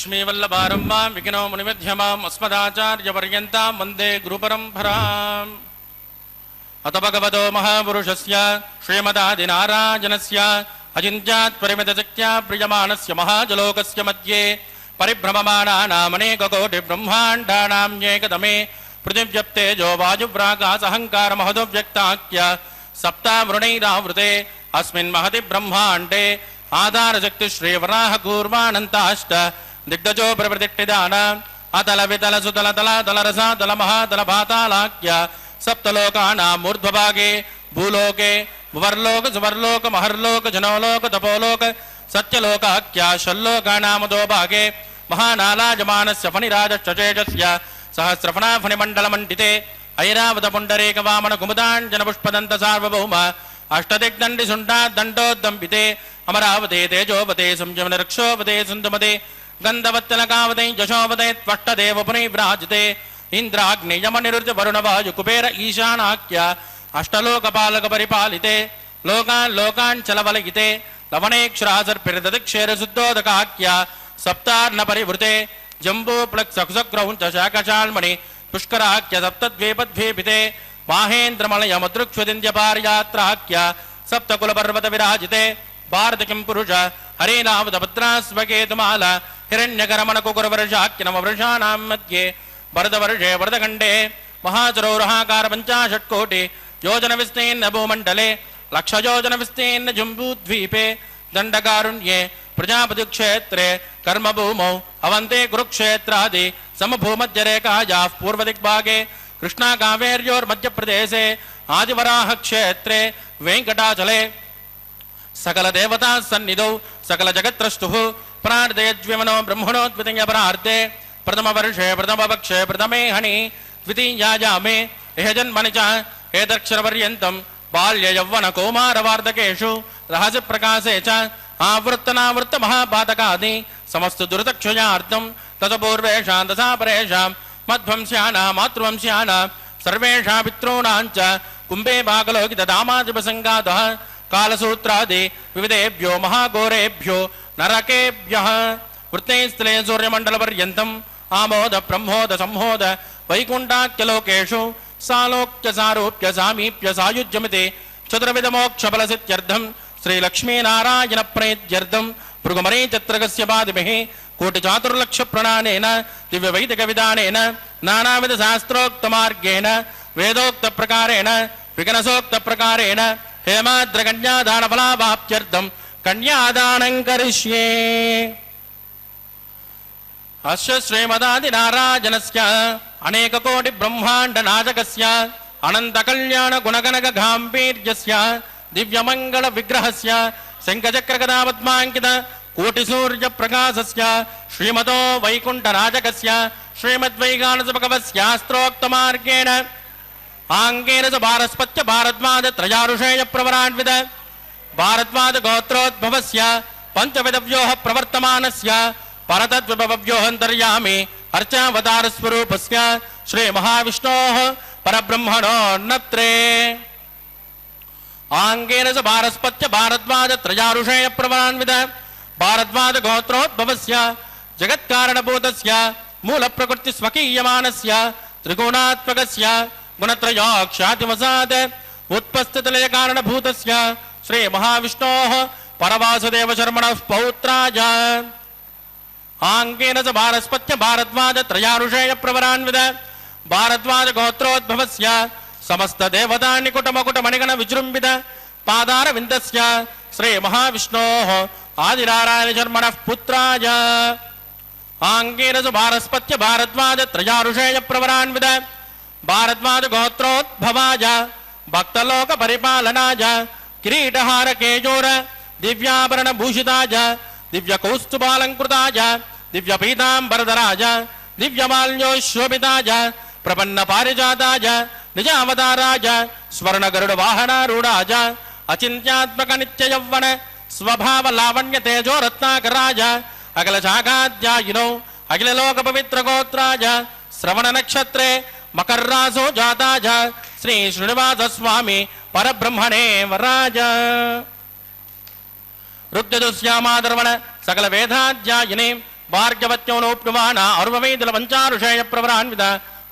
लक्ष्मीवल्लभारम्भां विघ्नो मुनिमध्यमाम् अस्मदाचार्यपर्यन्तां वन्दे गुरुपरम्पराम् अत भगवतो महापुरुषस्य श्रीमदादिनारायणस्य अचिन्त्यात् परिमितशक्त्या प्रियमाणस्य महाजलोकस्य मध्ये परिभ्रममाणानामनेककोटिब्रह्माण्डानां एकदमे पृथिव्यप्तेजो वायुव्राकासहङ्कारमहदोव्यक्ताख्य सप्तावृणैरावृते अस्मिन् महति ब्रह्माण्डे आधारशक्ति श्रीवराहकूर्वानन्ताष्ट दिग्गजो प्रप्रतिष्ठितान अतल वितल सुतल तल तलरसा तल महातल पातालाख्य सप्तलोकानां ऊर्ध्वभागे भूलोके भुवर्लोक सुवर्लोक महर्लोक जनोलोक तपोलोक सत्यलोकाख्य षल्लोकानामदो भागे महानालाजमानस्य फणिराजश्चेजस्य सहस्रफणा फणिमण्डलमण्डिते ऐरावतपुण्डरीक वामन कुमुदाञ्जनपुष्पदन्त सार्वभौम अष्टदिग्दण्डि सुण्डाद्दण्डोद्दम्बिते अमरावते तेजोवते संयमनरक्षोवते सुन्दमते गन्धवत्तलकावते यशोवते त्वष्टदेव पुनैव्राजते इंद्राग्नियमनिरुद्ध वरुणवायु कुबेर ईशानाख्य अष्टलोकपालक परिपालिते लोकान् लोकान् चलवलयिते लवणेक्षरासर्पिरदक्षेरशुद्धोदकाख्य सप्तार्न परिवृते जम्बूप्लक्सकुसक्रौञ्च शाकशाल्मणि पुष्कराख्य सप्तद्वीपद्वीपिते माहेन्द्रमलयमदृक्ष्वदिन्द्यपारयात्राख्य सप्तकुलपर्वत विराजिते भारत किं पुरुष हरेनावतभद्रास्वकेतुमाल हिरण्यकरमणकुकुरवर्षाख्य नववर्षाणां मध्ये वरदवर्षे वरदखण्डे महाचरोरहाकार 50 कोटि योजन विस्तीर्ण भूमण्डले लक्षयोजन विस्तीर्ण जम्बूद्वीपे दण्डकारुण्ये प्रजापति क्षेत्रे कर्मभूमौ अवन्ते कुरुक्षेत्रादि समभूमध्यरेखायाः पूर्वदिग्भागे कृष्णा कावेर्योर्मध्यप्रदेशे आदिवराह क्षेत्रे वेङ्कटाचले सकल देवता सन्निधौ सकल जगत्त्रष्टुः प्रार्थयज्विमनो ब्रह्मणो द्वितीयपरार्थे प्रथम वर्षे प्रथम पक्षे प्रथमे हनि द्वितीयायामे इह जन्मनि च एतक्षरपर्यन्तं बाल्य यौवन कौमार वार्धकेषु रहस्य प्रकाशे च आवृत्तनावृत्त महापातकादि समस्त दुर्दक्षयार्थं ततपूर्वेषां दशापरेषां मध्वंस्यानां मातृवंस्यानां सर्वेषां पितॄणां च कुम्भे भागलोकित दामादिपसङ्गातः कालसूत्रादि विविधेभ्यो महाघोरेभ्यो नरकेभ्यः वृत्तैस्थले सूर्यमण्डलपर्यन्तम् आमोद ब्रह्मोद संहोद वैकुण्ठाख्यलोकेषु सालोक्य सारूप्य सामीप्य सायुज्यमिति चतुर्विधमोक्षफलसिद्ध्यर्थं श्रीलक्ष्मीनारायणप्रीत्यर्थं भृगुमरीचित्रकस्य पादिभिः कोटिचातुर्लक्षप्रणानेन दिव्यवैदिकविधानेन नानाविधशास्त्रोक्तमार्गेण वेदोक्तप्रकारेण विघ्नसोक्तप्रकारेण हेमाद्रकन्यादानफलाभाप्त्यर्थं कन्यादानं करिष्ये। अस्य श्रीमदादिनारायणस्य अनेककोटि ब्रह्माण्ड नाटकस्य अनन्तकल्याण गुणगणक गाम्भीर्यस्य दिव्यमङ्गल विग्रहस्य शङ्खचक्रगदापद्माङ्कित कोटिसूर्य प्रकाशस्य श्रीमतो वैकुण्ठराजकस्य श्रीमद्वैगानसभगवस्यास्त्रोक्तमार्गेण आङ्गेन च भारस्पत्य भारद्वाज त्रयारुषेय प्रवरान्वित भारद्वाज गोत्रोद्भवस्य पञ्चविधव्योः प्रवर्तमानस्य परतद्विभव्योऽन्तर्यामि अर्चावतारस्वरूपस्य श्रीमहाविष्णोः परब्रह्मणोन्नत्रे आङ्गेन च भारस्पत्य भारद्वाज त्रयारुषेय प्रवरान्वित भारद्वाज गोत्रोद्भवस्य जगत्कारणभूतस्य मूलप्रकृतिस्वकीयमानस्य त्रिगुणात्मकस्य गुणत्रयाख्यातिवसात् उत्पस्थितलयकारणभूतस्य श्रीमहाविष्णोः परवासुदेवशर्मणः पौत्राय आङ्गेन च भारस्पत्य भारद्वाज त्रयारुषेय प्रवरान्वित भारद्वाज गोत्रोद्भवस्य समस्त देवता निकुटमकुटमणिगण विजृम्भित पादारविन्दस्य श्रीमहाविष्णोः आदिनारायणशर्मणः पुत्राय आङ्गेन च भारस्पत्य भारद्वाज त्रयारुषेय प्रवरान्वित भारद्वाज गोत्रोद्भवाय भक्तलोक परिपालनाय किरीटहार केजोर दिव्याभरणभूषिताय दिव्यकौस्तुभालङ्कृताय दिव्यपीताम्बरधराय दिव्यमाल्योशोभिताय प्रपन्न पारिजाताय निजावताराय स्वर्णगरुडवाहनारूढाय अचिन्त्यात्मक नित्ययौवन स्वभाव लावण्य तेजो रत्नाकराय अखिल शाखाध्यायिनो अखिल लोक पवित्र गोत्राय श्रवण नक्षत्रे मकर रासो जाताय श्री श्रीनिवास स्वामी परब्रह्मणे वराज रुक्तदुश्यामादर्वण सकल वेदाध्यायिने ಭಾರ್ಗವತ್ಯೋನೋಪ್ನುವಾನ ಅರ್ವಮೇದಲ ಪಂಚಾರುಷೇಯ ಪ್ರವರಾನ್ವಿತ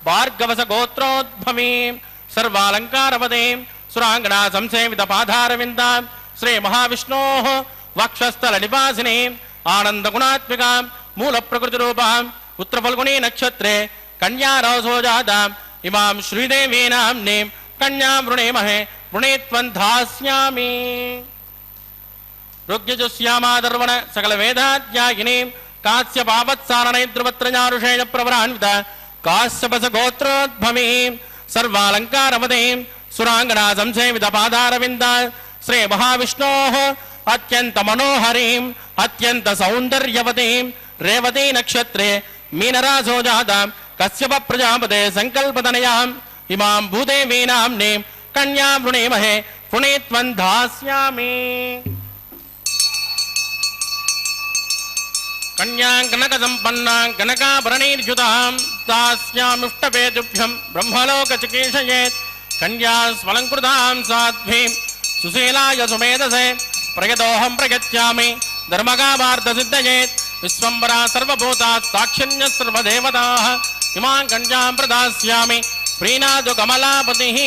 ಭಾರ್ಗವಸ ಗೋತ್ರೋದ್ಭವೀ ಸರ್ವಾಲಂಕಾರವದೇಂ ಸುರಾಂಗಣಾ ಸಂಸೇವಿತ ಪಾಧಾರವಿಂದ ಶ್ರೀ ಮಹಾವಿಷ್ಣೋ ವಕ್ಷಸ್ಥಲ ನಿವಾಸಿನಿ ಆನಂದ ಗುಣಾತ್ಮಿಕ ಮೂಲ ಪ್ರಕೃತಿ ರೂಪ ಉತ್ತರ ಫಲ್ಗುಣಿ ನಕ್ಷತ್ರೇ ಕನ್ಯಾ ರಸೋಜಾತ ಇಮಾಂ ಶ್ರೀದೇವಿ ನಾಮ್ನಿ ಕನ್ಯಾ ವೃಣೇಮಹೆ ವೃಣೇತ್ವಂಧಾಸ್ಯಾಮಿ ಋಗ್ಯಜುಸ್ಯಾಮಾದರ್ವಣ ಸಕಲ ವೇದಾಧ್ಯಾಯಿನಿ ಕಾಸ್ಯ ಪಾವತ್ಸಾರಣೈದ್ರುವತ್ರಜಾರುಷೇಯ ಪ್ರವರಾನ್ವಿತ ಕಾಶ್ಯಪಸ ಗೋತ್ರೋದ್ಭವೀ ಸರ್ವಾಲಂಕಾರವದೇಂ ಸುರಾಂಗಣಾ ಸಂಸೇವಿತ ಪಾದಾರವಿಂದ ಶ್ರೀ ಮಹಾವಿಷ್ಣೋ ಅತ್ಯಂತ ಮನೋಹರೀಂ ಅತ್ಯಂತ ಸೌಂದರ್ಯವತೀಂ ರೇವತಿ ನಕ್ಷತ್ರೇ ಮೀನರಾಸೋಜಾತ ಕಶ್ಯಪ ಪ್ರಜಾಪತೆ ಸಂಕಲ್ಪತನಯಾಂ ಇಮಾಂ ಭೂದೇವಿ ನಾಮ್ನಿ ಕನ್ಯಾ ವೃಣೇಮಹೆ ವೃಣೇತ್ವಂಧಾಸ್ಯಾಮಿ ಕನ್ಯಾಂ ಕನಕ ಸಂಪನ್ನಾಂ ಕನಕಾಭರಣೈರ್ಯುತಾಂ ತಾಸ್ಯಾಮಿಷ್ಟಪೇತುಭ್ಯಂ ಬ್ರಹ್ಮಲೋಕ ಚಿಕೀರ್ಷಯೇತ್ ಕನ್ಯಾ ಸ್ವಲಂಕೃತಾಂ ಸಾಧ್ವೀಂ ಸುಶೀಲಾಯ ಸುಮೇಧಸೆ ಪ್ರಯತೋಹಂ ಪ್ರಯಚ್ಯಾಮಿ ಧರ್ಮಗಾಮಾರ್ಥ ಸಿದ್ಧಯೇತ್ ವಿಶ್ವಂಬರಾ ಸರ್ವಭೂತಾ ಸಾಕ್ಷಿಣ್ಯ ಸರ್ವದೇವತಾಃ ಇಮಾಂ ಕನ್ಯಾಂ ಪ್ರದಾಸ್ಯಾಮಿ ಪ್ರೀಣಾದು ಕಮಲಾಪತಿಃ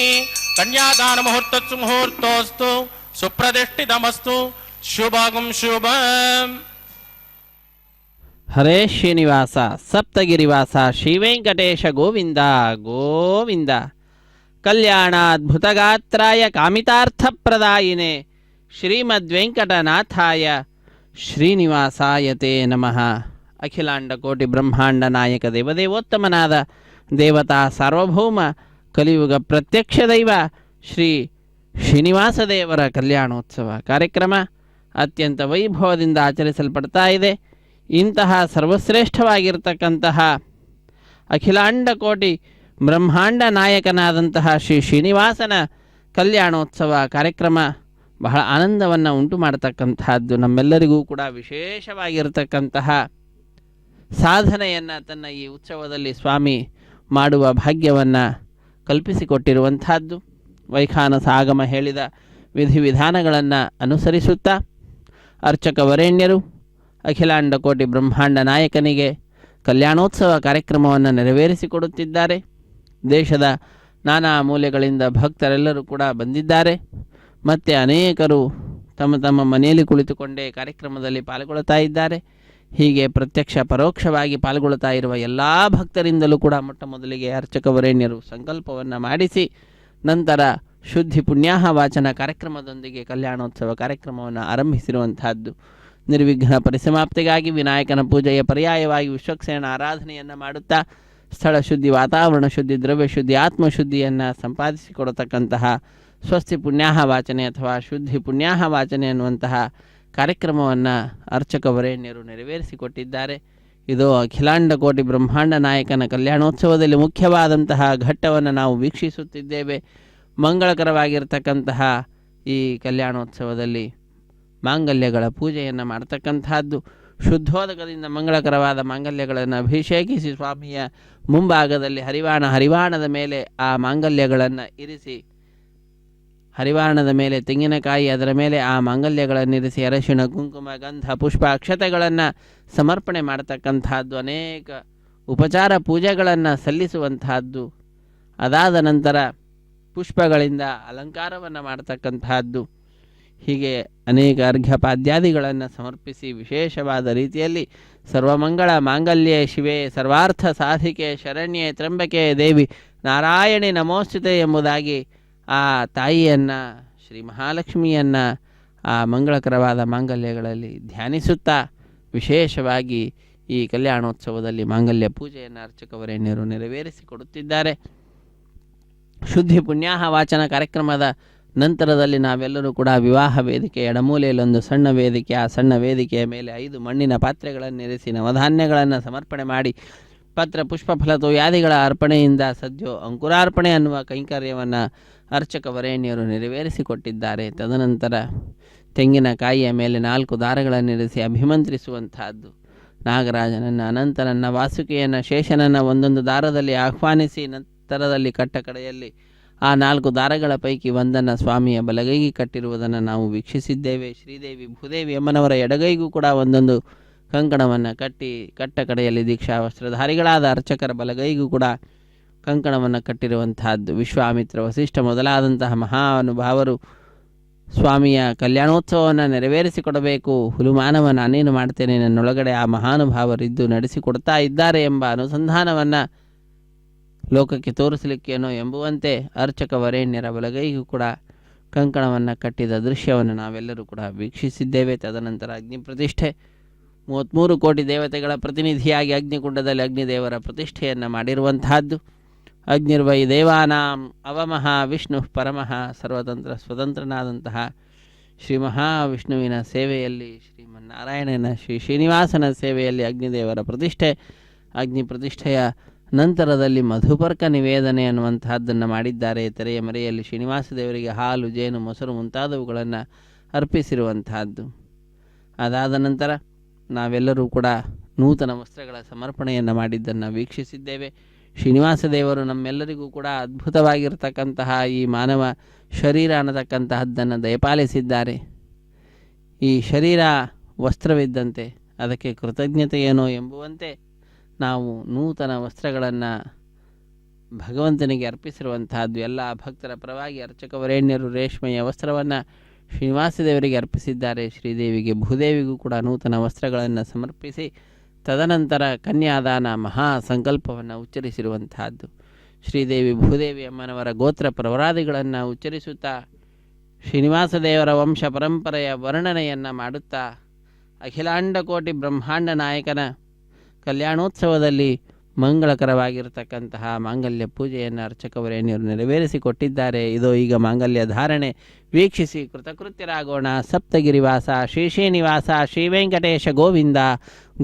ಕನ್ಯಾದಾನ ಮುಹೂರ್ತಸ್ಸು ಮುಹೂರ್ತೋಸ್ತು ಸುಪ್ರತಿಷ್ಠಿತಮಸ್ತು ಶುಭಂ ಶುಭಂ. ಹರೇ ಶ್ರೀನಿವಾಸ ಸಪ್ತಗಿರಿವಾಸ ಶ್ರೀವೆಂಕಟೇಶ ಗೋವಿಂದ ಗೋವಿಂದ. ಕಲ್ಯಾಣಾದ್ಭುತಗಾತ್ರಾಯ ಕಾಮಿತಾರ್ಥಪ್ರದಾಯಿನೇ ಶ್ರೀಮದ್ವೆಂಕಟನಾಥಾಯ ಶ್ರೀನಿವಾಸಾಯತೆ ನಮಃ. ಅಖಿಲಾಂಡ ಕೋಟಿ ಬ್ರಹ್ಮಾಂಡ ನಾಯಕ ದೇವದೇವೋತ್ತಮನಾದ ದೇವತಾ ಸಾರ್ವಭೌಮ ಕಲಿಯುಗ ಪ್ರತ್ಯಕ್ಷ ದೈವ ಶ್ರೀ ಶ್ರೀನಿವಾಸ ದೇವರ ಕಲ್ಯಾಣೋತ್ಸವ ಕಾರ್ಯಕ್ರಮ ಅತ್ಯಂತ ವೈಭವದಿಂದ ಆಚರಿಸಲ್ಪಡ್ತಾ ಇದೆ. ಇಂತಹ ಸರ್ವಶ್ರೇಷ್ಠವಾಗಿರ್ತಕ್ಕಂತಹ ಅಖಿಲಾಂಡ ಕೋಟಿ ಬ್ರಹ್ಮಾಂಡ ನಾಯಕನಾದಂತಹ ಶ್ರೀ ಶ್ರೀನಿವಾಸನ ಕಲ್ಯಾಣೋತ್ಸವ ಕಾರ್ಯಕ್ರಮ ಬಹಳ ಆನಂದವನ್ನು ಉಂಟು ಮಾಡತಕ್ಕಂತಹದ್ದು. ನಮ್ಮೆಲ್ಲರಿಗೂ ಕೂಡ ವಿಶೇಷವಾಗಿರತಕ್ಕಂತಹ ಸಾಧನೆಯನ್ನು ತನ್ನ ಈ ಉತ್ಸವದಲ್ಲಿ ಸ್ವಾಮಿ ಮಾಡುವ ಭಾಗ್ಯವನ್ನು ಕಲ್ಪಿಸಿಕೊಟ್ಟಿರುವಂತಹದ್ದು. ವೈಖಾನಸ ಆಗಮ ಹೇಳಿದ ವಿಧಿವಿಧಾನಗಳನ್ನು ಅನುಸರಿಸುತ್ತಾ ಅರ್ಚಕ ವರೇಣ್ಯರು ಅಖಿಲಾಂಡ ಕೋಟಿ ಬ್ರಹ್ಮಾಂಡ ನಾಯಕನಿಗೆ ಕಲ್ಯಾಣೋತ್ಸವ ಕಾರ್ಯಕ್ರಮವನ್ನು ನೆರವೇರಿಸಿಕೊಡುತ್ತಿದ್ದಾರೆ. ದೇಶದ ನಾನಾ ಮೂಲೆಗಳಿಂದ ಭಕ್ತರೆಲ್ಲರೂ ಕೂಡ ಬಂದಿದ್ದಾರೆ. ಮತ್ತು ಅನೇಕರು ತಮ್ಮ ತಮ್ಮ ಮನೆಯಲ್ಲಿ ಕುಳಿತುಕೊಂಡೇ ಕಾರ್ಯಕ್ರಮದಲ್ಲಿ ಪಾಲ್ಗೊಳ್ಳುತ್ತಾ ಇದ್ದಾರೆ. ಹೀಗೆ ಪ್ರತ್ಯಕ್ಷ ಪರೋಕ್ಷವಾಗಿ ಪಾಲ್ಗೊಳ್ಳುತ್ತಾ ಇರುವ ಎಲ್ಲ ಭಕ್ತರಿಂದಲೂ ಕೂಡ ಮೊಟ್ಟ ಮೊದಲಿಗೆ ಅರ್ಚಕ ವರೇಣ್ಯರು ಸಂಕಲ್ಪವನ್ನು ಮಾಡಿಸಿ ನಂತರ ಶುದ್ಧಿ ಪುಣ್ಯಾಹ ವಾಚನ ಕಾರ್ಯಕ್ರಮದೊಂದಿಗೆ ಕಲ್ಯಾಣೋತ್ಸವ ಕಾರ್ಯಕ್ರಮವನ್ನು ಆರಂಭಿಸಿರುವಂತಹದ್ದು. ನಿರ್ವಿಘ್ನ ಪರಿಸಮಾಪ್ತಿಗಾಗಿ ವಿನಾಯಕನ ಪೂಜೆಯ ಪರ್ಯಾಯವಾಗಿ ವಿಶ್ವಕ್ಸೇನ ಆರಾಧನೆಯನ್ನು ಮಾಡುತ್ತಾ ಸ್ಥಳ ಶುದ್ಧಿ, ವಾತಾವರಣ ಶುದ್ಧಿ, ದ್ರವ್ಯ ಶುದ್ಧಿ, ಆತ್ಮಶುದ್ಧಿಯನ್ನು ಸಂಪಾದಿಸಿಕೊಡತಕ್ಕಂತಹ ಸ್ವಸ್ತಿ ಪುಣ್ಯಾಹ ವಾಚನೆ ಅಥವಾ ಶುದ್ಧಿ ಪುಣ್ಯಾಹ ವಾಚನೆ ಅನ್ನುವಂತಹ ಕಾರ್ಯಕ್ರಮವನ್ನು ಅರ್ಚಕ ವರೇಣ್ಯರು ನೆರವೇರಿಸಿಕೊಟ್ಟಿದ್ದಾರೆ. ಇದು ಅಖಿಲಾಂಡ ಕೋಟಿ ಬ್ರಹ್ಮಾಂಡ ನಾಯಕನ ಕಲ್ಯಾಣೋತ್ಸವದಲ್ಲಿ ಮುಖ್ಯವಾದಂತಹ ಘಟ್ಟವನ್ನು ನಾವು ವೀಕ್ಷಿಸುತ್ತಿದ್ದೇವೆ. ಮಂಗಳಕರವಾಗಿರ್ತಕ್ಕಂತಹ ಈ ಕಲ್ಯಾಣೋತ್ಸವದಲ್ಲಿ ಮಾಂಗಲ್ಯಗಳ ಪೂಜೆಯನ್ನು ಮಾಡ್ತಕ್ಕಂತಹದ್ದು. ಶುದ್ಧೋದಕದಿಂದ ಮಂಗಳಕರವಾದ ಮಾಂಗಲ್ಯಗಳನ್ನು ಅಭಿಷೇಕಿಸಿ ಸ್ವಾಮಿಯ ಮುಂಭಾಗದಲ್ಲಿ ಹರಿವಾಣದ ಮೇಲೆ ಆ ಮಾಂಗಲ್ಯಗಳನ್ನು ಇರಿಸಿ, ಹರಿವಾಣದ ಮೇಲೆ ತೆಂಗಿನಕಾಯಿ, ಅದರ ಮೇಲೆ ಆ ಮಾಂಗಲ್ಯಗಳನ್ನಿರಿಸಿ ಅರಶಿಣ, ಕುಂಕುಮ, ಗಂಧ, ಪುಷ್ಪ, ಅಕ್ಷತೆಗಳನ್ನು ಸಮರ್ಪಣೆ ಮಾಡತಕ್ಕಂತಹದ್ದು. ಅನೇಕ ಉಪಚಾರ ಪೂಜೆಗಳನ್ನು ಸಲ್ಲಿಸುವಂತಹದ್ದು. ಅದಾದ ನಂತರ ಪುಷ್ಪಗಳಿಂದ ಅಲಂಕಾರವನ್ನು ಮಾಡತಕ್ಕಂತಹದ್ದು. ಹೀಗೆ ಅನೇಕ ಅರ್ಘ್ಯಪಾದ್ಯಾದಿಗಳನ್ನು ಸಮರ್ಪಿಸಿ ವಿಶೇಷವಾದ ರೀತಿಯಲ್ಲಿ ಸರ್ವಮಂಗಳ ಮಾಂಗಲ್ಯೆ ಶಿವೆ ಸರ್ವಾರ್ಥ ಸಾಧಿಕೆ ಶರಣ್ಯೆ ತ್ರ್ಯಂಬಕೆ ದೇವಿ ನಾರಾಯಣಿ ನಮೋಸ್ತುತೆ ಎಂಬುದಾಗಿ ಆ ತಾಯಿಯನ್ನು, ಶ್ರೀ ಮಹಾಲಕ್ಷ್ಮಿಯನ್ನು ಆ ಮಂಗಳಕರವಾದ ಮಾಂಗಲ್ಯಗಳಲ್ಲಿ ಧ್ಯಾನಿಸುತ್ತಾ ವಿಶೇಷವಾಗಿ ಈ ಕಲ್ಯಾಣೋತ್ಸವದಲ್ಲಿ ಮಾಂಗಲ್ಯ ಪೂಜೆಯನ್ನು ಅರ್ಚಕ ವರೇಣ್ಯರು ನೆರವೇರಿಸಿಕೊಡುತ್ತಿದ್ದಾರೆ. ಶುದ್ಧಿ ಪುಣ್ಯಾಹ ವಾಚನ ಕಾರ್ಯಕ್ರಮದ ನಂತರದಲ್ಲಿ ನಾವೆಲ್ಲರೂ ಕೂಡ ವಿವಾಹ ವೇದಿಕೆ ಎಡಮೂಲೆಯಲ್ಲೊಂದು ಸಣ್ಣ ವೇದಿಕೆ, ಆ ಸಣ್ಣ ವೇದಿಕೆಯ ಮೇಲೆ 5 ಮಣ್ಣಿನ ಪಾತ್ರೆಗಳನ್ನಿರಿಸಿ ನವಧಾನ್ಯಗಳನ್ನು ಸಮರ್ಪಣೆ ಮಾಡಿ ಪತ್ರ ಪುಷ್ಪ ಫಲತೋಯಾದಿಗಳ ಅರ್ಪಣೆಯಿಂದ ಸದ್ಯೋ ಅಂಕುರಾರ್ಪಣೆ ಅನ್ನುವ ಕೈಂಕರ್ಯವನ್ನು ಅರ್ಚಕ ವರೇಣ್ಯರು ನೆರವೇರಿಸಿಕೊಟ್ಟಿದ್ದಾರೆ. ತದನಂತರ ತೆಂಗಿನಕಾಯಿಯ ಮೇಲೆ 4 ದಾರಗಳನ್ನಿರಿಸಿ ಅಭಿಮಂತ್ರಿಸುವಂತಹದ್ದು. ನಾಗರಾಜನನ್ನು, ಅನಂತನನ್ನು, ವಾಸುಕಿಯನ್ನು, ಶೇಷನನ್ನು ಒಂದೊಂದು ದಾರದಲ್ಲಿ ಆಹ್ವಾನಿಸಿ ನಂತರದಲ್ಲಿ ಕಟ್ಟ ಕಡೆಯಲ್ಲಿ ಆ 4 ದಾರಗಳ ಪೈಕಿ ಒಂದನ್ನು ಸ್ವಾಮಿಯ ಬಲಗೈಗೆ ಕಟ್ಟಿರುವುದನ್ನು ನಾವು ವೀಕ್ಷಿಸಿದ್ದೇವೆ. ಶ್ರೀದೇವಿ ಭೂದೇವಿ ಅಮ್ಮನವರ ಎಡಗೈಗೂ ಕೂಡ ಒಂದೊಂದು ಕಂಕಣವನ್ನು ಕಟ್ಟಿ ಕಟ್ಟ ಕಡೆಯಲ್ಲಿ ದೀಕ್ಷಾ ವಸ್ತ್ರಧಾರಿಗಳಾದ ಅರ್ಚಕರ ಬಲಗೈಗೂ ಕೂಡ ಕಂಕಣವನ್ನು ಕಟ್ಟಿರುವಂತಹದ್ದು. ವಿಶ್ವಾಮಿತ್ರ ವಸಿಷ್ಠ ಮೊದಲಾದಂತಹ ಮಹಾನುಭಾವರು ಸ್ವಾಮಿಯ ಕಲ್ಯಾಣೋತ್ಸವವನ್ನು ನೆರವೇರಿಸಿಕೊಡಬೇಕು, ಹುಲುಮಾನವ ನಾನೇನು ಮಾಡ್ತೇನೆ, ನನ್ನೊಳಗಡೆ ಆ ಮಹಾನುಭಾವರಿದ್ದು ನಡೆಸಿಕೊಡ್ತಾ ಇದ್ದಾರೆ ಎಂಬ ಅನುಸಂಧಾನವನ್ನು ಲೋಕಕ್ಕೆ ತೋರಿಸಲಿಕ್ಕೇನೋ ಎಂಬುವಂತೆ ಅರ್ಚಕ ವರೇಣ್ಯರ ಬಲಗೈಗೂ ಕೂಡ ಕಂಕಣವನ್ನು ಕಟ್ಟಿದ ದೃಶ್ಯವನ್ನು ನಾವೆಲ್ಲರೂ ಕೂಡ ವೀಕ್ಷಿಸಿದ್ದೇವೆ. ತದನಂತರ ಅಗ್ನಿ ಪ್ರತಿಷ್ಠೆ, 33 ಕೋಟಿ ದೇವತೆಗಳ ಪ್ರತಿನಿಧಿಯಾಗಿ ಅಗ್ನಿಕುಂಡದಲ್ಲಿ ಅಗ್ನಿದೇವರ ಪ್ರತಿಷ್ಠೆಯನ್ನು ಮಾಡಿರುವಂತಹದ್ದು. ಅಗ್ನಿರ್ವೈ ದೇವಾನಾಂ ಅವಮಃ ವಿಷ್ಣು ಪರಮಃ ಸರ್ವತಂತ್ರ ಸ್ವತಂತ್ರನಾದಂತಹ ಶ್ರೀ ಮಹಾವಿಷ್ಣುವಿನ ಸೇವೆಯಲ್ಲಿ, ಶ್ರೀಮನ್ನಾರಾಯಣನ ಶ್ರೀನಿವಾಸನ ಸೇವೆಯಲ್ಲಿ ಅಗ್ನಿದೇವರ ಪ್ರತಿಷ್ಠೆ. ಅಗ್ನಿ ಪ್ರತಿಷ್ಠೆಯ ನಂತರದಲ್ಲಿ ಮಧುಪರ್ಕ ನಿವೇದನೆ ಅನ್ನುವಂತಹದ್ದನ್ನು ಮಾಡಿದ್ದಾರೆ. ತೆರೆಯ ಮರೆಯಲ್ಲಿ ಶ್ರೀನಿವಾಸ ದೇವರಿಗೆ ಹಾಲು, ಜೇನು, ಮೊಸರು ಮುಂತಾದವುಗಳನ್ನು ಅರ್ಪಿಸಿರುವಂತಹದ್ದು. ಅದಾದ ನಂತರ ನಾವೆಲ್ಲರೂ ಕೂಡ ನೂತನ ವಸ್ತ್ರಗಳ ಸಮರ್ಪಣೆಯನ್ನು ಮಾಡಿದ್ದನ್ನು ವೀಕ್ಷಿಸಿದ್ದೇವೆ. ಶ್ರೀನಿವಾಸ ದೇವರು ನಮ್ಮೆಲ್ಲರಿಗೂ ಕೂಡ ಅದ್ಭುತವಾಗಿರ್ತಕ್ಕಂತಹ ಈ ಮಾನವ ಶರೀರ ಅನ್ನತಕ್ಕಂತಹದ್ದನ್ನು ದಯಪಾಲಿಸಿದ್ದಾರೆ. ಈ ಶರೀರ ವಸ್ತ್ರವಿದ್ದಂತೆ ಅದಕ್ಕೆ ಕೃತಜ್ಞತೆ ಏನೋ ಎಂಬುವಂತೆ ನಾವು ನೂತನ ವಸ್ತ್ರಗಳನ್ನು ಭಗವಂತನಿಗೆ ಅರ್ಪಿಸಿರುವಂತಹದ್ದು. ಎಲ್ಲ ಭಕ್ತರ ಪರವಾಗಿ ಅರ್ಚಕ ವರೇಣ್ಯರು ರೇಷ್ಮೆಯ ವಸ್ತ್ರವನ್ನು ಶ್ರೀನಿವಾಸ ದೇವರಿಗೆ ಅರ್ಪಿಸಿದ್ದಾರೆ. ಶ್ರೀದೇವಿಗೆ ಭೂದೇವಿಗೂ ಕೂಡ ನೂತನ ವಸ್ತ್ರಗಳನ್ನು ಸಮರ್ಪಿಸಿ ತದನಂತರ ಕನ್ಯಾದಾನ ಮಹಾ ಸಂಕಲ್ಪವನ್ನು ಉಚ್ಚರಿಸಿರುವಂತಹದ್ದು. ಶ್ರೀದೇವಿ ಭೂದೇವಿ ಅಮ್ಮನವರ ಗೋತ್ರ ಪ್ರವರಾದಿಗಳನ್ನು ಉಚ್ಚರಿಸುತ್ತಾ ಶ್ರೀನಿವಾಸ ದೇವರ ವಂಶ ಪರಂಪರೆಯ ವರ್ಣನೆಯನ್ನು ಮಾಡುತ್ತಾ ಅಖಿಲಾಂಡ ಕೋಟಿ ಬ್ರಹ್ಮಾಂಡ ನಾಯಕನ ಕಲ್ಯಾಣೋತ್ಸವದಲ್ಲಿ ಮಂಗಳಕರವಾಗಿರತಕ್ಕಂತಹ ಮಾಂಗಲ್ಯ ಪೂಜೆಯನ್ನು ಅರ್ಚಕವರೇಣ್ಯರು ನೆರವೇರಿಸಿಕೊಟ್ಟಿದ್ದಾರೆ. ಇದೋ ಈಗ ಮಾಂಗಲ್ಯ ಧಾರಣೆ ವೀಕ್ಷಿಸಿ ಕೃತಕೃತ್ಯರಾಗೋಣ. ಸಪ್ತಗಿರಿವಾಸ ಶ್ರೀ ಶ್ರೀನಿವಾಸ ಶ್ರೀ ವೆಂಕಟೇಶ ಗೋವಿಂದ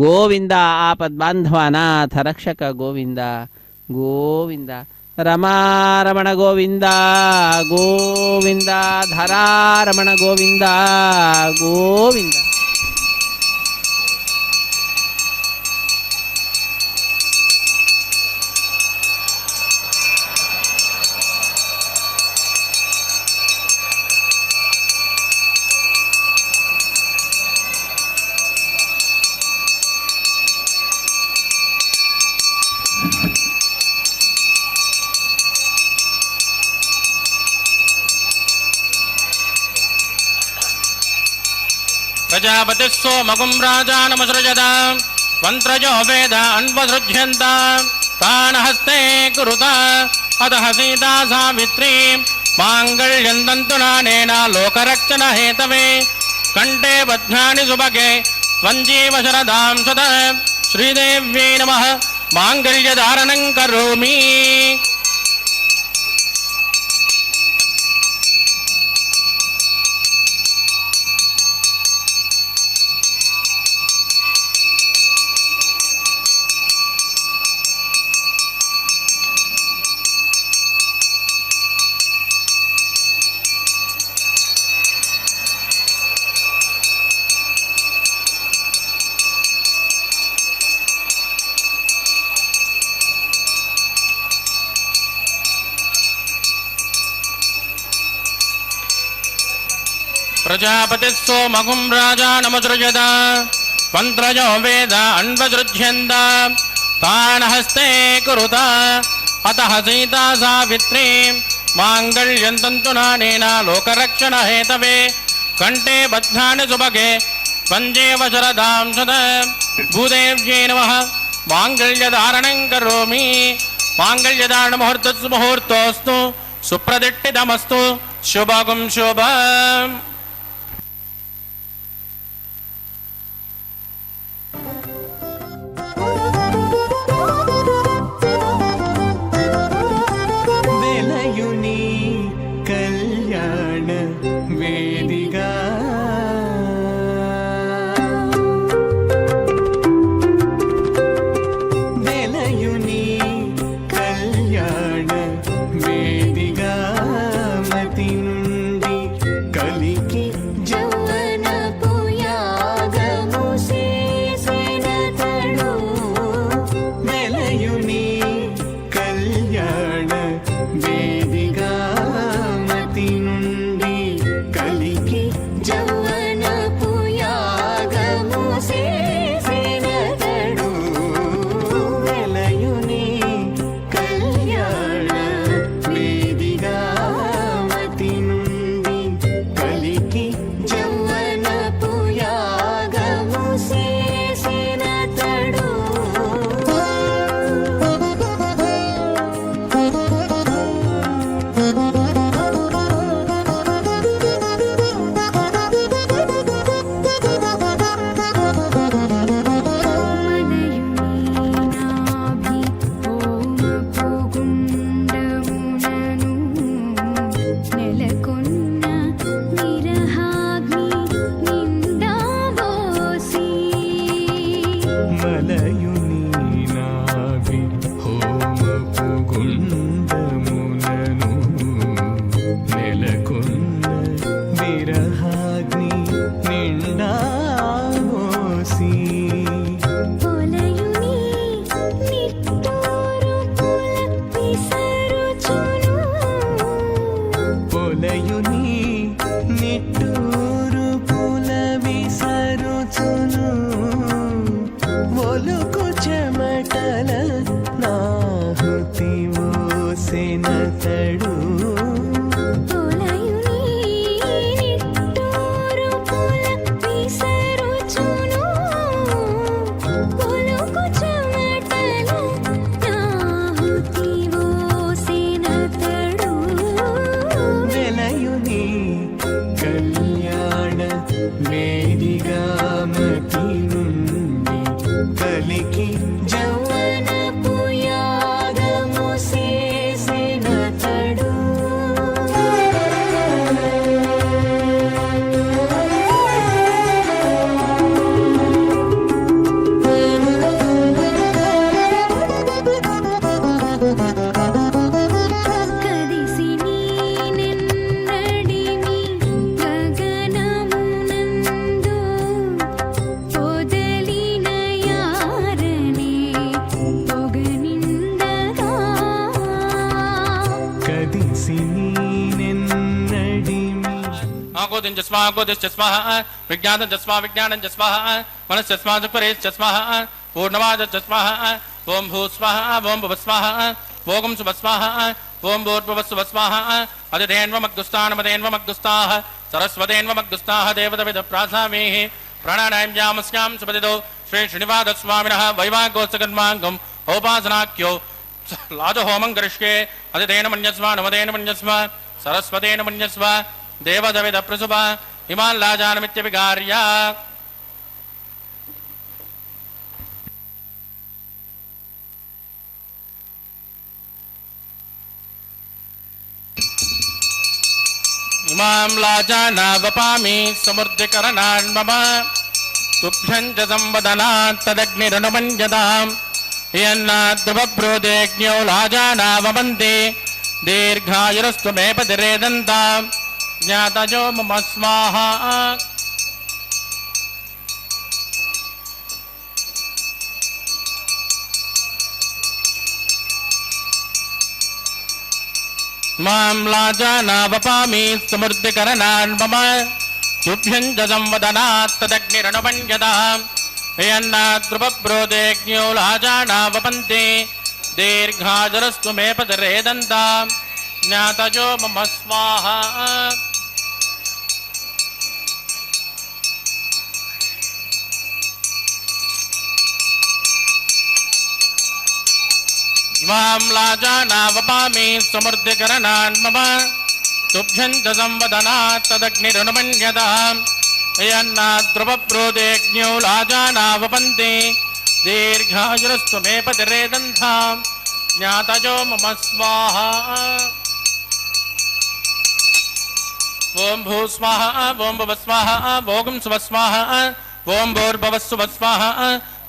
ಗೋವಿಂದ. ಆಪದ್ಬಾಂಧವನಾಥ ರಕ್ಷಕ ಗೋವಿಂದ ಗೋವಿಂದ. ರಮಾರಮಣ ಗೋವಿಂದ ಗೋವಿಂದ. ಧರಾರಮಣ ಗೋವಿಂದ ಗೋವಿಂದ. ಪ್ರಜಾಪತಿ ಸೋಮಗುಂ ರಾಜಾನಮಸೃಜದ ಮಂತ್ರಜೋ ವೇದ ಅನ್ವಸೃಜ್ಯಂತ ತಾನ ಹಸ್ತೆ ಕುರುತ ಅತಃ ಸೀತಾ ಸಾವಿತ್ರಿ ಮಾಂಗಲ್ಯಂ ತಂತುನಾನೇನ ಲೋಕರಕ್ಷಣ ಹೇತವೇ ಕಂಠೆ ಬಧ್ನಾನಿ ಸುಭಗೆ ತ್ವಂಜೀವ ಶರದಾಂ ಸದ ಶ್ರೀದೇವ್ಯೈ ನಮಃ ಮಾಂಗಲ್ಯಧಾರಣಂ ಕರೋಮಿ. ಪ್ರಜಾಪತಿ ಸೋಮಗುಂ ರಾಜಾನಮಸೃಜದ ಮಂತ್ರಜೋ ವೇದ ಅನ್ವಸೃಜ್ಯಂತ ತಾನ ಹಸ್ತೆ ಕುರುತ ಅತಃ ಸೀತಾ ಸಾವಿತ್ರಿ ಮಾಂಗಲ್ಯಂ ತಂತುನಾನೇನ ಲೋಕರಕ್ಷಣ ಹೇತವೇ ಕಂಠೆ ಬಧ್ನಾನಿ ಸುಭಗೆ ತ್ವಂಜೀವ ಶರದಾಂ ಸದ ಭೂದೇವ್ಯೈ ನಮಃ ಮಾಂಗಲ್ಯಧಾರಣಂ ಕರೋಮಿ. ಮಾಂಗಲ್ಯಧಾರಣ ಮುಹೂರ್ತೋಸ್ತು ಸುಪ್ರದಿಟ್ಟಿತಮಸ್ತು ಶುಭಗುಂ ಶುಭ. ಜೌವನ ಪುಯಾಗಮು ಸೇಸೆ ನೆಲೆಸಿ ನೀನೆನ್ನಡಿಮೆ आकोतिं च स्वाहा आकोतिश्च स्वाहा विज्ञानं च स्वाहा विज्ञानं च स्वाहा मनश्च स्वाहा परेश्च स्वाहा पूर्णमादश्च स्वाहा ओम भू स्वाहा ओम भुव स्वाहा ओम शुभ स्वाहा ओम भूर्भुवस्सुभ स्वाहा अदितेन्वमग्गुस्तानमदेन्वमग्गुस्ताः सरस्वतेन्वमग्गुस्ताः देवतविदप्रासामेः प्राणानायम्यामस्यां सुपतितो श्री श्रीनिवासस्वामिनः वैवागोत्सकर्माङ्गम् औपासनाख्यो लाजहोमं करिष्ये अदितेन मन्यस्व नमदेन मन्यस्व सरस्वतेन मन्यस्व देवदविद प्रसुभा इमान् लाजानमित्यभिगार्य इमां लाजानावपामि समृद्धिकरणान् मम तुभ्यं च संवदनात् तदग्निरनुमञ्जताम् यन्नाद्रुवब्रोदेज्ञो लाजानावमन्ति दीर्घायुरस्तु मे पतिरेदन्ताम् ज्ञातजो मम स्वाहा मां लाजानावपामि समृद्धिकरणान् मम तुभ्यं च संवदनात् तदग्निरनुमञ्जताम् यन्नाद्रुवब्रोदेज्ञो लाजानावपन्ति दीर्घायुरस्तु मे पतिरेदन्ताम् ज्ञातजो मम स्वाहा इमां लाजानावपामि समृद्धिकरणान् मम तुभ्यं च संवदनात् तदग्निरनुमञ्जताम् यन्नाद्रुवब्रोदेज्ञो लाजानावपन्ति दीर्घायुरस्तु मे पतिरेदन्ताम् ज्ञातजो मम स्वाहा ओम भू स्वाहा ओम भुव स्वाहा ओम शुभ स्वाहा ओम भूर्भुवस्सुभ स्वाहा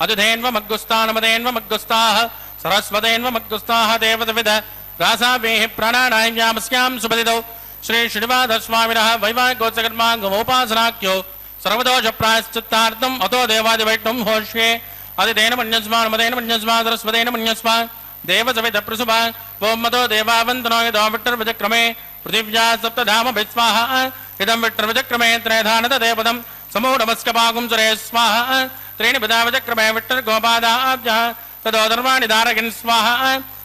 अदितेन्वमग्गुस्तानमदेन्वमग्गुस्ताः सरस्वतेन्वमग्गुस्ताः देवतविद रासावेः प्राणानायम्यामस्यां सुपतितो श्री श्रीनिवासस्वामिनः वैवाहिकोत्सकर्माङ्गमोपासनाख्यो सर्वदोषप्रायश्चित्तार्थम् अतो देवादिवैष्णवं होष्ये अदितेन मन्यस्व नमदेन मन्यस्व सरस्वतेन मन्यस्व देवसविद प्रसुभा ओम मतो देवावन्दनो यदो विट्टर्विचक्रमे पृथिव्या सप्तधाम स्वाहा इदं विट्टर्विचक्रमे त्रयधानतदेवदं समूढमस्कपागुं सुरे स्वाहा त्रीणि विधाविचक्रमे विट्टर्गोपादाभ्यः तदो धर्माणि धारयन् स्वाहा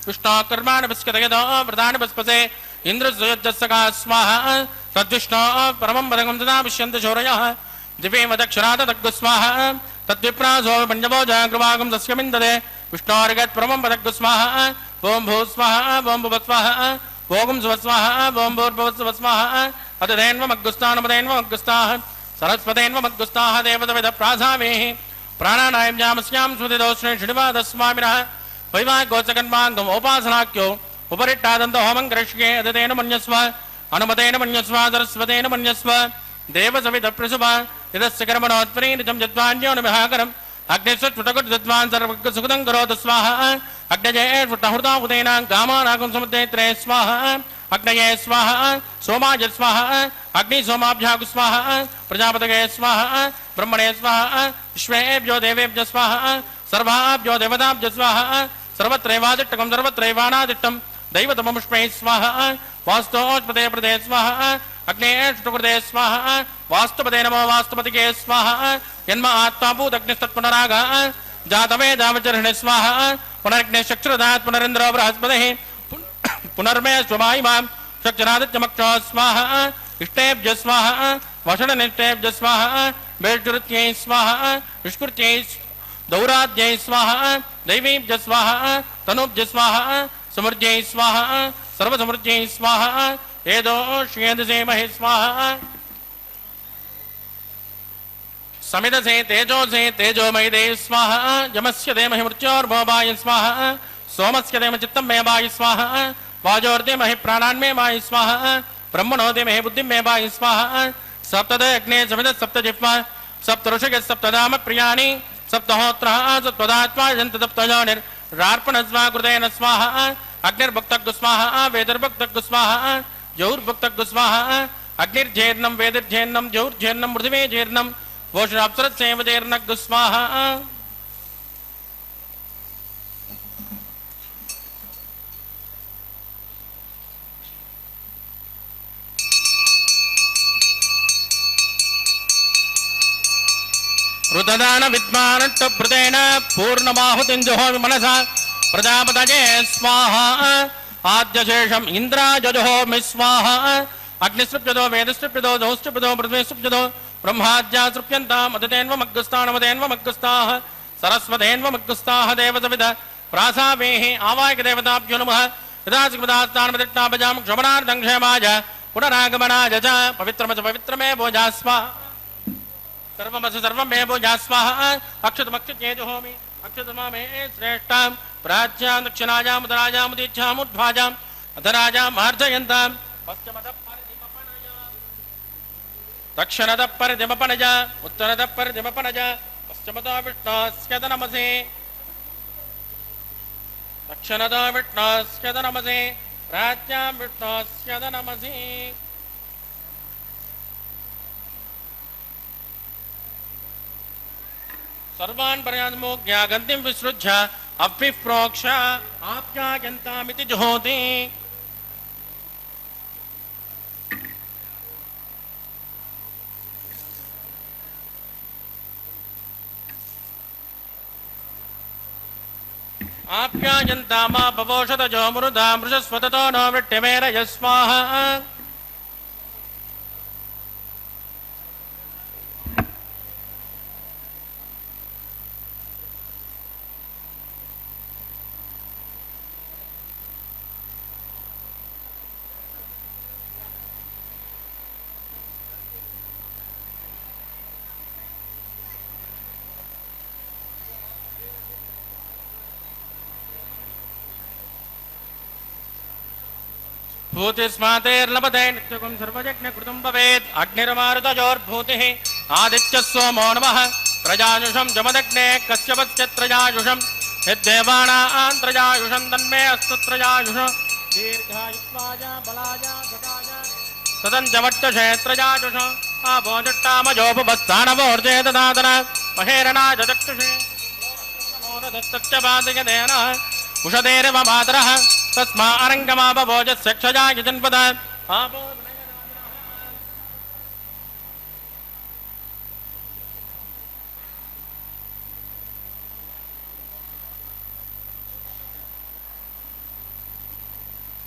विष्णोकर्माणि विस्कतयदो व्रतानि पुष्पसे इन्द्रसुयोज्जस्सका स्वाहा तद्विष्णो परमं पदकं तदा विश्यन्ति शौरयः दिवेम दक्षिणातदग्गु स्वाहा तद्विप्रासो पञ्चभो जागृवागं तस्यमिन्ददे विष्णोर्गत् परमं पदग्गु स्वाहा ओम भू स्वाहा ओम भुव स्वाहा ओम शुभ स्वाहा ओम भूर्भुवस्सुभ स्वाहा अदितेन्वमग्गुस्तानमदेन्वमग्गुस्ताः सरस्वतेन्वमग्गुस्ताः देवतविदप्रासामेः प्राणानायम्यामस्यां सुपतितो श्री श्रीनिवासस्वामिनः वैवाहिकोत्सकर्माङ्गम् औपासनाख्यो उपरिट्टादन्तो होमं करिष्ये अदितेन मन्यस्व अनुमतेन मन्यस्व सरस्वतेन मन्यस्व देवसविदप्रसुभा यदस्य कर्मणोत्परीनितं यद्वान्यो निमहाकरम् अग्निस्वट्टकुट्विद्वान् सर्वसुखदं करोतु स्वाहा अग्नये फुट्टहृताहुतेन कामानागं समुद्रेत्रे स्वाहा अग्नये स्वाहा सोमाय स्वाहा अग्निसोमाभ्यागु स्वाहा प्रजापतये स्वाहा ब्रह्मणे स्वाहा विश्वेभ्यो देवेभ्यो स्वाहा सर्वाभ्यो देवताभ्यो स्वाहा सर्वत्रैवादिष्टकं सर्वत्रैवानादिष्टं दैवतममुष्मै स्वाहा वास्तोष्पदे प्रदे स्वाहा अग्नेष्टकृते स्वाहा वास्तुपदे नमो वास्तुपतिके स्वाहा जन्म आत्माभूतग्निस्तत्पुनरागः जातवे जावचर्हिणे स्वाहा पुनरग्निश्चक्षुरदात् पुनरिन्द्रो बृहस्पतिः पुनर्मे स्वमायिमां चक्षुरादित्यमक्षो स्वाहा इष्टेभ्यः स्वाहा वषडनिष्टेभ्यः स्वाहा वेष्टुरुत्यै स्वाहा विष्कृत्यै दौराद्यै स्वाहा दैवीभ्यः स्वाहा तनुभ्यः स्वाहा समृद्ध्यै स्वाहा सर्वसमृद्ध्यै स्वाहा एदो श्येदसेमहे स्वाहा समिदसे तेजोसे तेजोमयि देव स्वाहा यमस्य देमहि मृत्योर्भोवाय स्वाहा सोमस्य देम चित्तं मे वाय स्वाहा वाजोर्देमहि प्राणान्मे वाय स्वाहा ब्रह्मणो देमहि बुद्धिं मे वाय स्वाहा सप्तदे अग्ने समिद सप्तजिह्वा सप्तऋषिः सप्तधाम प्रियाणि सप्तहोत्रः सप्तदात्मा यन्त सप्तयोनिर्रार्पणस्वा कृतेन स्वाहा अग्निर्भुक्तग्गु स्वाहा वेदिर्भुक्तग्गु स्वाहा जौर्भुक्तग्गु स्वाहा अग्निर्जेर्णं वेदिर्जेर्णं जौर्जेर्णं पृथिवे जेर्णं वोषणाप्सरत्सेवजेर्नग्गु स्वाहा ಋತದಾನ ವಿದ್ಮಾನಟ್ಟ ಭೃತೇನ ಪೂರ್ಣಮಾಹುತಿಂಜುಹೋಮಿ ಮನಸ ಪ್ರಜಾಪತಯೇ ಸ್ವಾಹ ಆದ್ಯಶೇಷಂ ಇಂದ್ರಾಜುಹೋಮಿ ಸ್ವಾಹ ಅಗ್ನಿಸೃಪ್ಯದೋ ವೇದಸೃಪ್ಯದೋ ದೌಸೃಪ್ಯದೋ ಪೃಥ್ವೀಸೃಪ್ಯದೋ ಬ್ರಹ್ಮಾದ್ಯಾ ಸೃಪ್ಯಂತಾಂ ಮಧುತೇನ್ವಮಗ್ಗಸ್ತಾನಮದೇನ್ವಮಗ್ಗಸ್ತಾಃ ಸರಸ್ವತೇನ್ವಮಗ್ಗಸ್ತಾಃ ದೇವಸವಿದ ಪ್ರಾಸಾವೇಹಿ ಆವಾಯಕ ದೇವತಾಭ್ಯೋ ನಮಃ ಯದಾಸಿಕಪದಾಸ್ತಾನಮದಿಟ್ಟಾಪಜಾಂ ಕ್ಷಮಣಾರ್ಥಂ ಕ್ಷೇಮಾಯ ಪುನರಾಗಮನಾಯ ಚ ಪವಿತ್ರಮೇ ಭೋಜಾಸ್ವ ಸರ್ವಮಸ ಸರ್ವಂ ಮೇ ಭೋಜಾಸ್ವಾಹ ಅಕ್ಷತಮಕ್ಷತ್ಯೇಜುಹೋಮಿ ಅಕ್ಷತಮೇ ಶ್ರೇಷ್ಠಾಂ ಪ್ರಾಚ್ಯಾಂ ದಕ್ಷಿಣಾಯಾಂ ಉತ್ತರಾಯಾಂ ಉದೀಚ್ಛಾಂ ಉದ್ಧ್ವಾಜಾಂ ಅಧರಾಜಾಂ ಮಾರ್ಜಯಂತಾಂ ದಕ್ಷಿಣದ ಪರಿದಿಮಪನಜ ಉತ್ತರದ ಪರಿದಿಮಪನಜ ಪಶ್ಚಿಮದ ವಿಷ್ಣಾಸ್ಯದ ನಮಸೆ ದಕ್ಷಿಣದ ವಿಷ್ಣಾಸ್ಯದ ನಮಸೆ ಪ್ರಾಚ್ಯಾಂ ವಿಷ್ಣಾಸ್ಯದ ನಮಸೆ ಸರ್ವಾನ್ ಪರ್ಯಾನ್ಮೋಗ್ಯ ಗಂಧಿಂ ವಿಸೃಜ್ಯ ಅಪ್ಪಿಪ್ರೋಕ್ಷ ಆಪ್ಯಾಯಂತಾಮಿತಿ ಜುಹೋತಿ ಆಪ್ಯಾಯಂತಾಮಾ ಪವೋಷಧಜೋ ಮೃಧಾ ಮೃಷಸ್ವತತೋ ನೋ ವಿಟ್ಟಿಮೇರಯ ಸ್ವಾಹ भूतिस्मातेर्लभते नित्यगुं सर्वयज्ञकृतं भवेत् अग्निर्मारुतजोर्भूतिः आदित्यः सोमो नमः त्रयायुषं जमदग्ने कश्यपस्य त्रयायुषं यद्देवानां त्रयायुषं तन्मे अस्तु त्रयायुष दीर्घायुष्वाय बलाय गदाय सदञ्जवट्टशे त्रयायुष आभोजट्टामजोपस्थानवोर्जे ददातन महेरणाय चक्षुषे नमोदत्तत्यपादयतेन कुशदेरव मातरः तस्मा अरङ्गमापभोजस्य क्षयाय जन्पद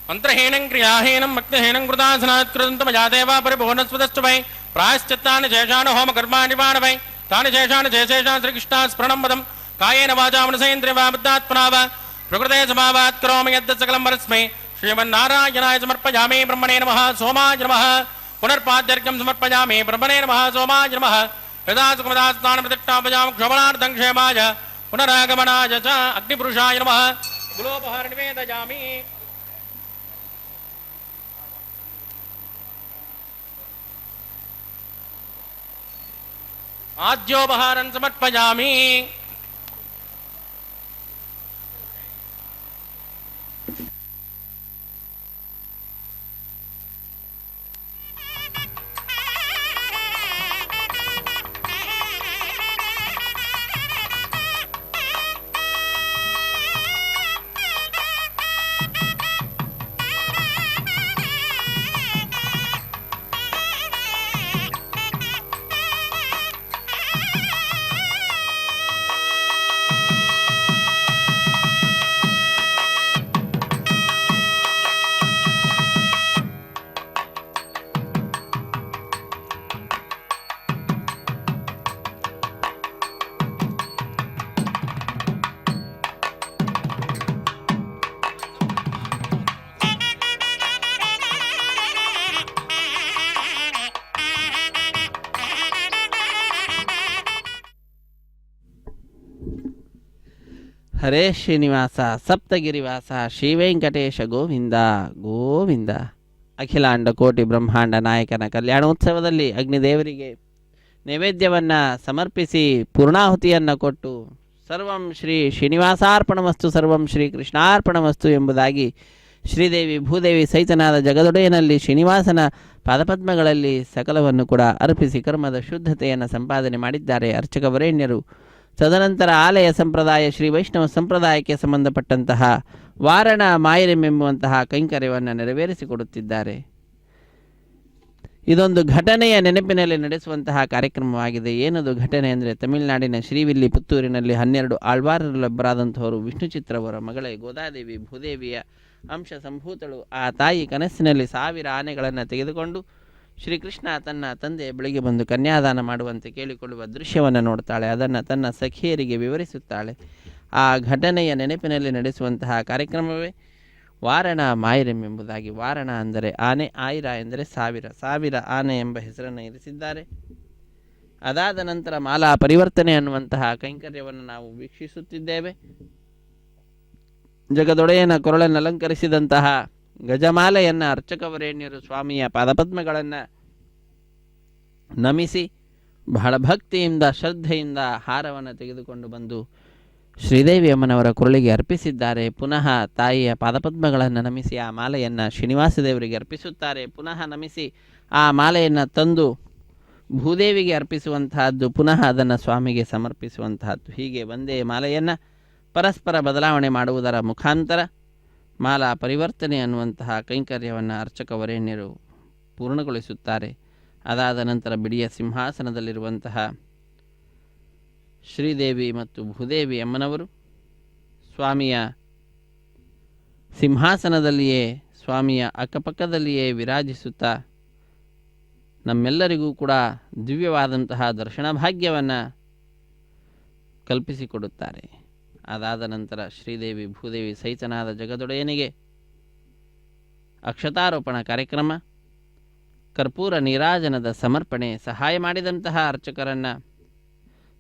मंत्रहीनं क्रियाहीनं भक्तिहीनं कृतासनात्कृतमया देवा परिभुवनस्वतश्च वै प्रायश्चित्तानि शेषान् होमकर्माणि वै तानि शेषान् शेषेषान् श्रीकृष्णास्मरणं वदं कायेन वाचा मनसेन्द्रियवा बुद्धात्मना वा प्रकृते समावात् करोमि यद् सकलं परस्मै श्रीमन्नारायणाय समर्पयामि ब्रह्मणे नमः सोमाय नमः पुनर्पाद्यर्घ्यं समर्पयामि ब्रह्मणे नमः सोमाय नमः यदा सुखमदास्नानप्रतिष्ठापयामि क्षमणार्थं क्षेमाय पुनरागमनाय च अग्निपुरुषाय नमः गुलोपहार निवेदयामि आद्योपहारं समर्पयामि ಹರೇ ಶ್ರೀನಿವಾಸ ಸಪ್ತಗಿರಿವಾಸ ಶ್ರೀವೆಂಕಟೇಶ ಗೋವಿಂದ ಗೋವಿಂದ. ಅಖಿಲಾಂಡ ಕೋಟಿ ಬ್ರಹ್ಮಾಂಡ ನಾಯಕನ ಕಲ್ಯಾಣೋತ್ಸವದಲ್ಲಿ ಅಗ್ನಿದೇವರಿಗೆ ನೈವೇದ್ಯವನ್ನು ಸಮರ್ಪಿಸಿ ಪೂರ್ಣಾಹುತಿಯನ್ನು ಕೊಟ್ಟು ಸರ್ವಂ ಶ್ರೀ ಶ್ರೀನಿವಾಸಾರ್ಪಣಮಸ್ತು ಸರ್ವಂ ಶ್ರೀ ಕೃಷ್ಣಾರ್ಪಣಮಸ್ತು ಎಂಬುದಾಗಿ ಶ್ರೀದೇವಿ ಭೂದೇವಿ ಸಹಿತನಾದ ಜಗದೊಡೆಯನಲ್ಲಿ ಶ್ರೀನಿವಾಸನ ಪಾದಪದ್ಮಗಳಲ್ಲಿ ಸಕಲವನ್ನು ಕೂಡ ಅರ್ಪಿಸಿ ಕರ್ಮದ ಶುದ್ಧತೆಯನ್ನು ಸಂಪಾದನೆ ಮಾಡಿದ್ದಾರೆ ಅರ್ಚಕ ವರೇಣ್ಯರು. ತದನಂತರ ಆಲಯ ಸಂಪ್ರದಾಯ ಶ್ರೀ ವೈಷ್ಣವ ಸಂಪ್ರದಾಯಕ್ಕೆ ಸಂಬಂಧಪಟ್ಟಂತಹ ವಾರಣ ಮಾಯರಿಂ ಎಂಬುವಂತಹ ಕೈಂಕರ್ಯವನ್ನು ನೆರವೇರಿಸಿಕೊಡುತ್ತಿದ್ದಾರೆ. ಇದೊಂದು ಘಟನೆಯ ನೆನಪಿನಲ್ಲಿ ನಡೆಸುವಂತಹ ಕಾರ್ಯಕ್ರಮವಾಗಿದೆ. ಏನದು ಘಟನೆ ಅಂದರೆ, ತಮಿಳುನಾಡಿನ ಶ್ರೀವಿಲ್ಲಿ ಪುತ್ತೂರಿನಲ್ಲಿ 12 ಆಳ್ವಾರರಲ್ಲೊಬ್ಬರಾದಂಥವರು ವಿಷ್ಣು ಚಿತ್ರವರ ಮಗಳೇ ಗೋದಾದೇವಿ ಭೂದೇವಿಯ ಅಂಶ ಸಂಭೂತಳು. ಆ ತಾಯಿ ಕನಸಿನಲ್ಲಿ 1000 ಆನೆಗಳನ್ನು ತೆಗೆದುಕೊಂಡು ಶ್ರೀಕೃಷ್ಣ ತನ್ನ ತಂದೆ ಬಳಿಗೆ ಬಂದು ಕನ್ಯಾದಾನ ಮಾಡುವಂತೆ ಕೇಳಿಕೊಳ್ಳುವ ದೃಶ್ಯವನ್ನು ನೋಡ್ತಾಳೆ. ಅದನ್ನು ತನ್ನ ಸಖಿಯರಿಗೆ ವಿವರಿಸುತ್ತಾಳೆ. ಆ ಘಟನೆಯ ನೆನಪಿನಲ್ಲಿ ನಡೆಸುವಂತಹ ಕಾರ್ಯಕ್ರಮವೇ ವಾರಣ ಮಾಯಿರಂ ಎಂಬುದಾಗಿ. ವಾರಣ ಅಂದರೆ ಆನೆ, ಆಯಿರ ಎಂದರೆ 1000 ಆನೆ ಎಂಬ ಹೆಸರನ್ನು ಇರಿಸಿದ್ದಾರೆ. ಅದಾದ ನಂತರ ಮಾಲಾ ಪರಿವರ್ತನೆ ಅನ್ನುವಂತಹ ಕೈಂಕರ್ಯವನ್ನು ನಾವು ವೀಕ್ಷಿಸುತ್ತಿದ್ದೇವೆ. ಜಗದೊಡೆಯನ ಕೊರಳನ್ನು ಅಲಂಕರಿಸಿದಂತಹ ಗಜಮಾಲೆಯನ್ನು ಅರ್ಚಕವರೇಣ್ಯರು ಸ್ವಾಮಿಯ ಪಾದಪದ್ಮಗಳನ್ನು ನಮಿಸಿ ಬಹಳ ಭಕ್ತಿಯಿಂದ ಶ್ರದ್ಧೆಯಿಂದ ಹಾರವನ್ನು ತೆಗೆದುಕೊಂಡು ಬಂದು ಶ್ರೀದೇವಿ ಅಮ್ಮನವರ ಕೊರಳಿಗೆ ಅರ್ಪಿಸಿದ್ದಾರೆ. ಪುನಃ ತಾಯಿಯ ಪಾದಪದ್ಮಗಳನ್ನು ನಮಿಸಿ ಆ ಮಾಲೆಯನ್ನು ಶ್ರೀನಿವಾಸ ದೇವರಿಗೆ ಅರ್ಪಿಸುತ್ತಾರೆ. ಪುನಃ ನಮಿಸಿ ಆ ಮಾಲೆಯನ್ನು ತಂದು ಭೂದೇವಿಗೆ ಅರ್ಪಿಸುವಂತಹದ್ದು, ಪುನಃ ಅದನ್ನು ಸ್ವಾಮಿಗೆ ಸಮರ್ಪಿಸುವಂತಹದ್ದು. ಹೀಗೆ ಒಂದೇ ಮಾಲೆಯನ್ನು ಪರಸ್ಪರ ಬದಲಾವಣೆ ಮಾಡುವುದರ ಮುಖಾಂತರ ಮಾಲಾ ಪರಿವರ್ತನೆ ಅನ್ನುವಂತಹ ಕೈಂಕರ್ಯವನ್ನು ಅರ್ಚಕವರೇಣ್ಯರು ಪೂರ್ಣಗೊಳಿಸುತ್ತಾರೆ. ಅದಾದ ನಂತರ ಬಿಡಿಯ ಸಿಂಹಾಸನದಲ್ಲಿರುವಂತಹ ಶ್ರೀದೇವಿ ಮತ್ತು ಭೂದೇವಿ ಅಮ್ಮನವರು ಸ್ವಾಮಿಯ ಸಿಂಹಾಸನದಲ್ಲಿಯೇ, ಸ್ವಾಮಿಯ ಅಕ್ಕಪಕ್ಕದಲ್ಲಿಯೇ ವಿರಾಜಿಸುತ್ತಾ ನಮ್ಮೆಲ್ಲರಿಗೂ ಕೂಡ ದಿವ್ಯವಾದಂತಹ ದರ್ಶನ ಭಾಗ್ಯವನ್ನು ಕಲ್ಪಿಸಿಕೊಡುತ್ತಾರೆ. ಅದಾದ ನಂತರ ಶ್ರೀದೇವಿ ಭೂದೇವಿ ಸಹಿತನಾದ ಜಗದೊಡೆಯನಿಗೆ ಅಕ್ಷತಾರೋಪಣ ಕಾರ್ಯಕ್ರಮ, ಕರ್ಪೂರ ನೀರಾಜನದ ಸಮರ್ಪಣೆ, ಸಹಾಯ ಮಾಡಿದಂತಹ ಅರ್ಚಕರನ್ನು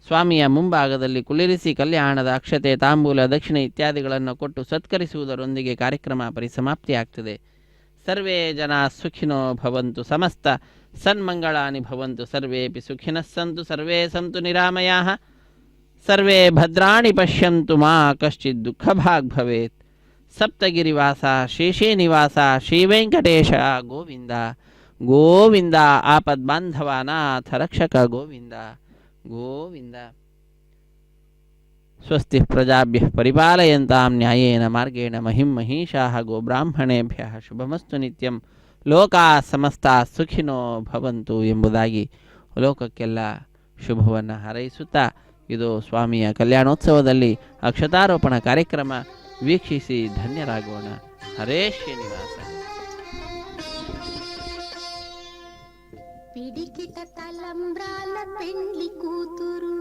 ಸ್ವಾಮಿಯ ಮುಂಭಾಗದಲ್ಲಿ ಕುಳ್ಳಿರಿಸಿ ಕಲ್ಯಾಣದ ಅಕ್ಷತೆ, ತಾಂಬೂಲ, ದಕ್ಷಿಣೆ ಇತ್ಯಾದಿಗಳನ್ನು ಕೊಟ್ಟು ಸತ್ಕರಿಸುವುದರೊಂದಿಗೆ ಕಾರ್ಯಕ್ರಮ ಪರಿಸಮಾಪ್ತಿಯಾಗ್ತದೆ. ಸರ್ವೇ ಜನ ಸುಖಿನೋ ಭವಂತು, ಸಮಸ್ತ ಸನ್ಮಂಗಳಾನಿ ಭವಂತು, ಸರ್ವೇಪಿ ಸುಖಿನಃ ಸಂತು, ಸರ್ವೇ ಸಂತು ನಿರಾಮಯಾಃ, ಸರ್ವೇ ಭದ್ರಾಣಿ ಪಶ್ಯಂತು ಮಾ ಕಶ್ಚಿತ್ ದುಃಖಭಾಗ್ ಭವೇತ್. ಸಪ್ತಗಿರಿವಾಸ ಶೇಷೇ ನಿವಾಸ ಶ್ರೀವೆಂಕಟೇಶ ಗೋವಿಂದ ಗೋವಿಂದ. ಆಪದ್ಬಾಂಧವಾನಾಥ ರಕ್ಷಕ ಗೋವಿಂದ ಗೋವಿಂದ. ಸ್ವಸ್ತಿ ಪ್ರಜಾಭ್ಯಃ ಪರಿಪಾಲಯಂತಾಂ ನ್ಯಾಯೇನ ಮಾರ್ಗೇಣ ಮಹಿಂ ಮಹೀಷಾಃ ಗೋಬ್ರಾಹ್ಮಣೇಭ್ಯಃ ಶುಭಮಸ್ತು ನಿತ್ಯಂ. ಲೋಕಾ ಸಮಸ್ತ ಸುಖಿನೋ ಭವಂತು ಎಂಬುದಾಗಿ ಲೋಕಕ್ಕೆಲ್ಲ ಶುಭವನ್ನು ಹಾರೈಸುತ್ತಾ, ಇದು ಸ್ವಾಮಿಯ ಕಲ್ಯಾಣೋತ್ಸವದಲ್ಲಿ ಅಕ್ಷತಾರೋಪಣ ಕಾರ್ಯಕ್ರಮ ವೀಕ್ಷಿಸಿ ಧನ್ಯರಾಗೋಣ. ಹರೇ ಶ್ರೀನಿವಾಸ. పిడికిట తలంబ్రాల పెండ్లి కూతురు,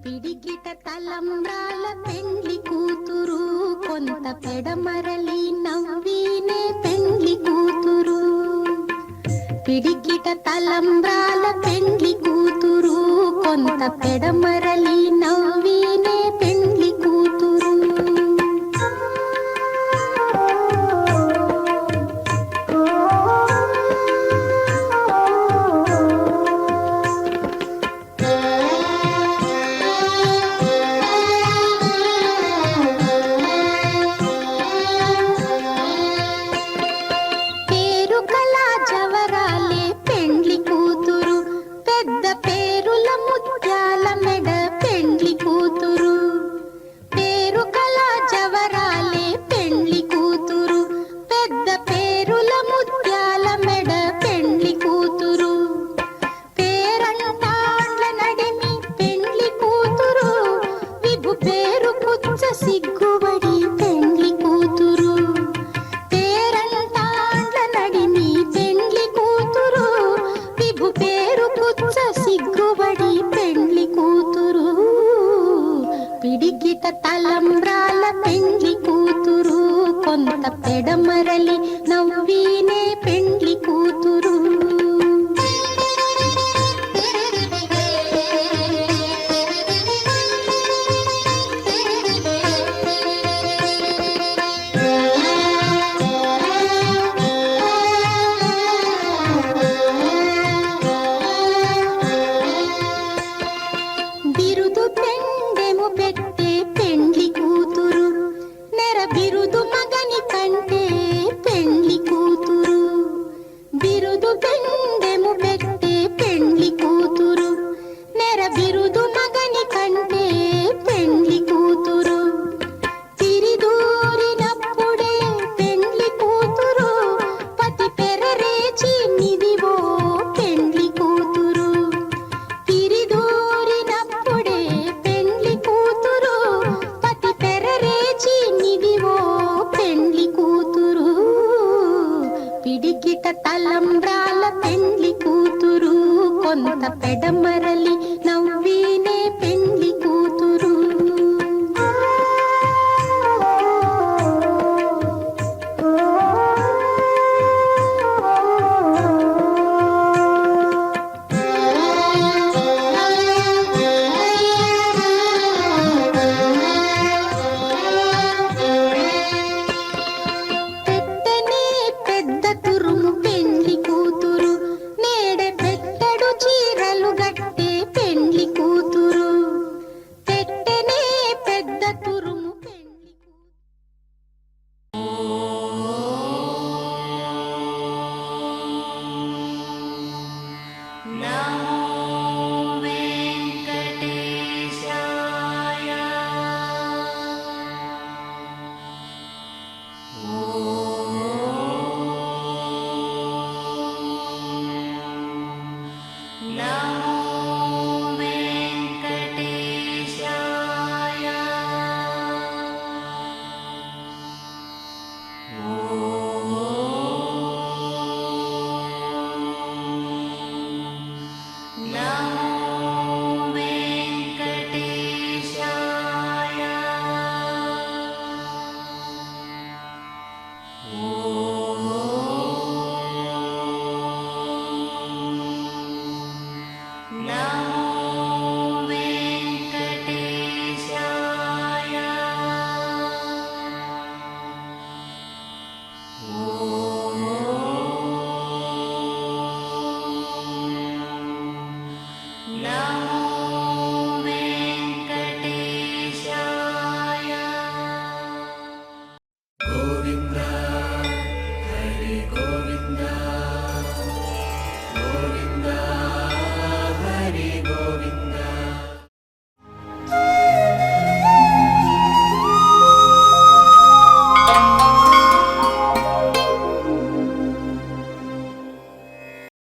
పిడికిట తలంబ్రాల పెండ్లి కూతురు, కొంత పెడమరలి నవ్వీనే పెండ్లి కూతురు. పిడికిట తలంబ్రాల పెండ్లి కూతురు, కొంత పెడమరలి నవ్వీనే పెండ్లి కూతురు. తలంబ్రాల పెండ్లి కూతురు, కొంత పెడమరలి నవ్వీనే పెండ్లి కూతురు. బిరుదు పెండెము పెట్టే పెండ్లి కూతురు, నెర బిరుదు మగని కంటే పెండ్లి కూతురు. బిరుదు తలంబ్రాల పెండ్లి కూతురు కొంత పెడమరలి నవ్వీనే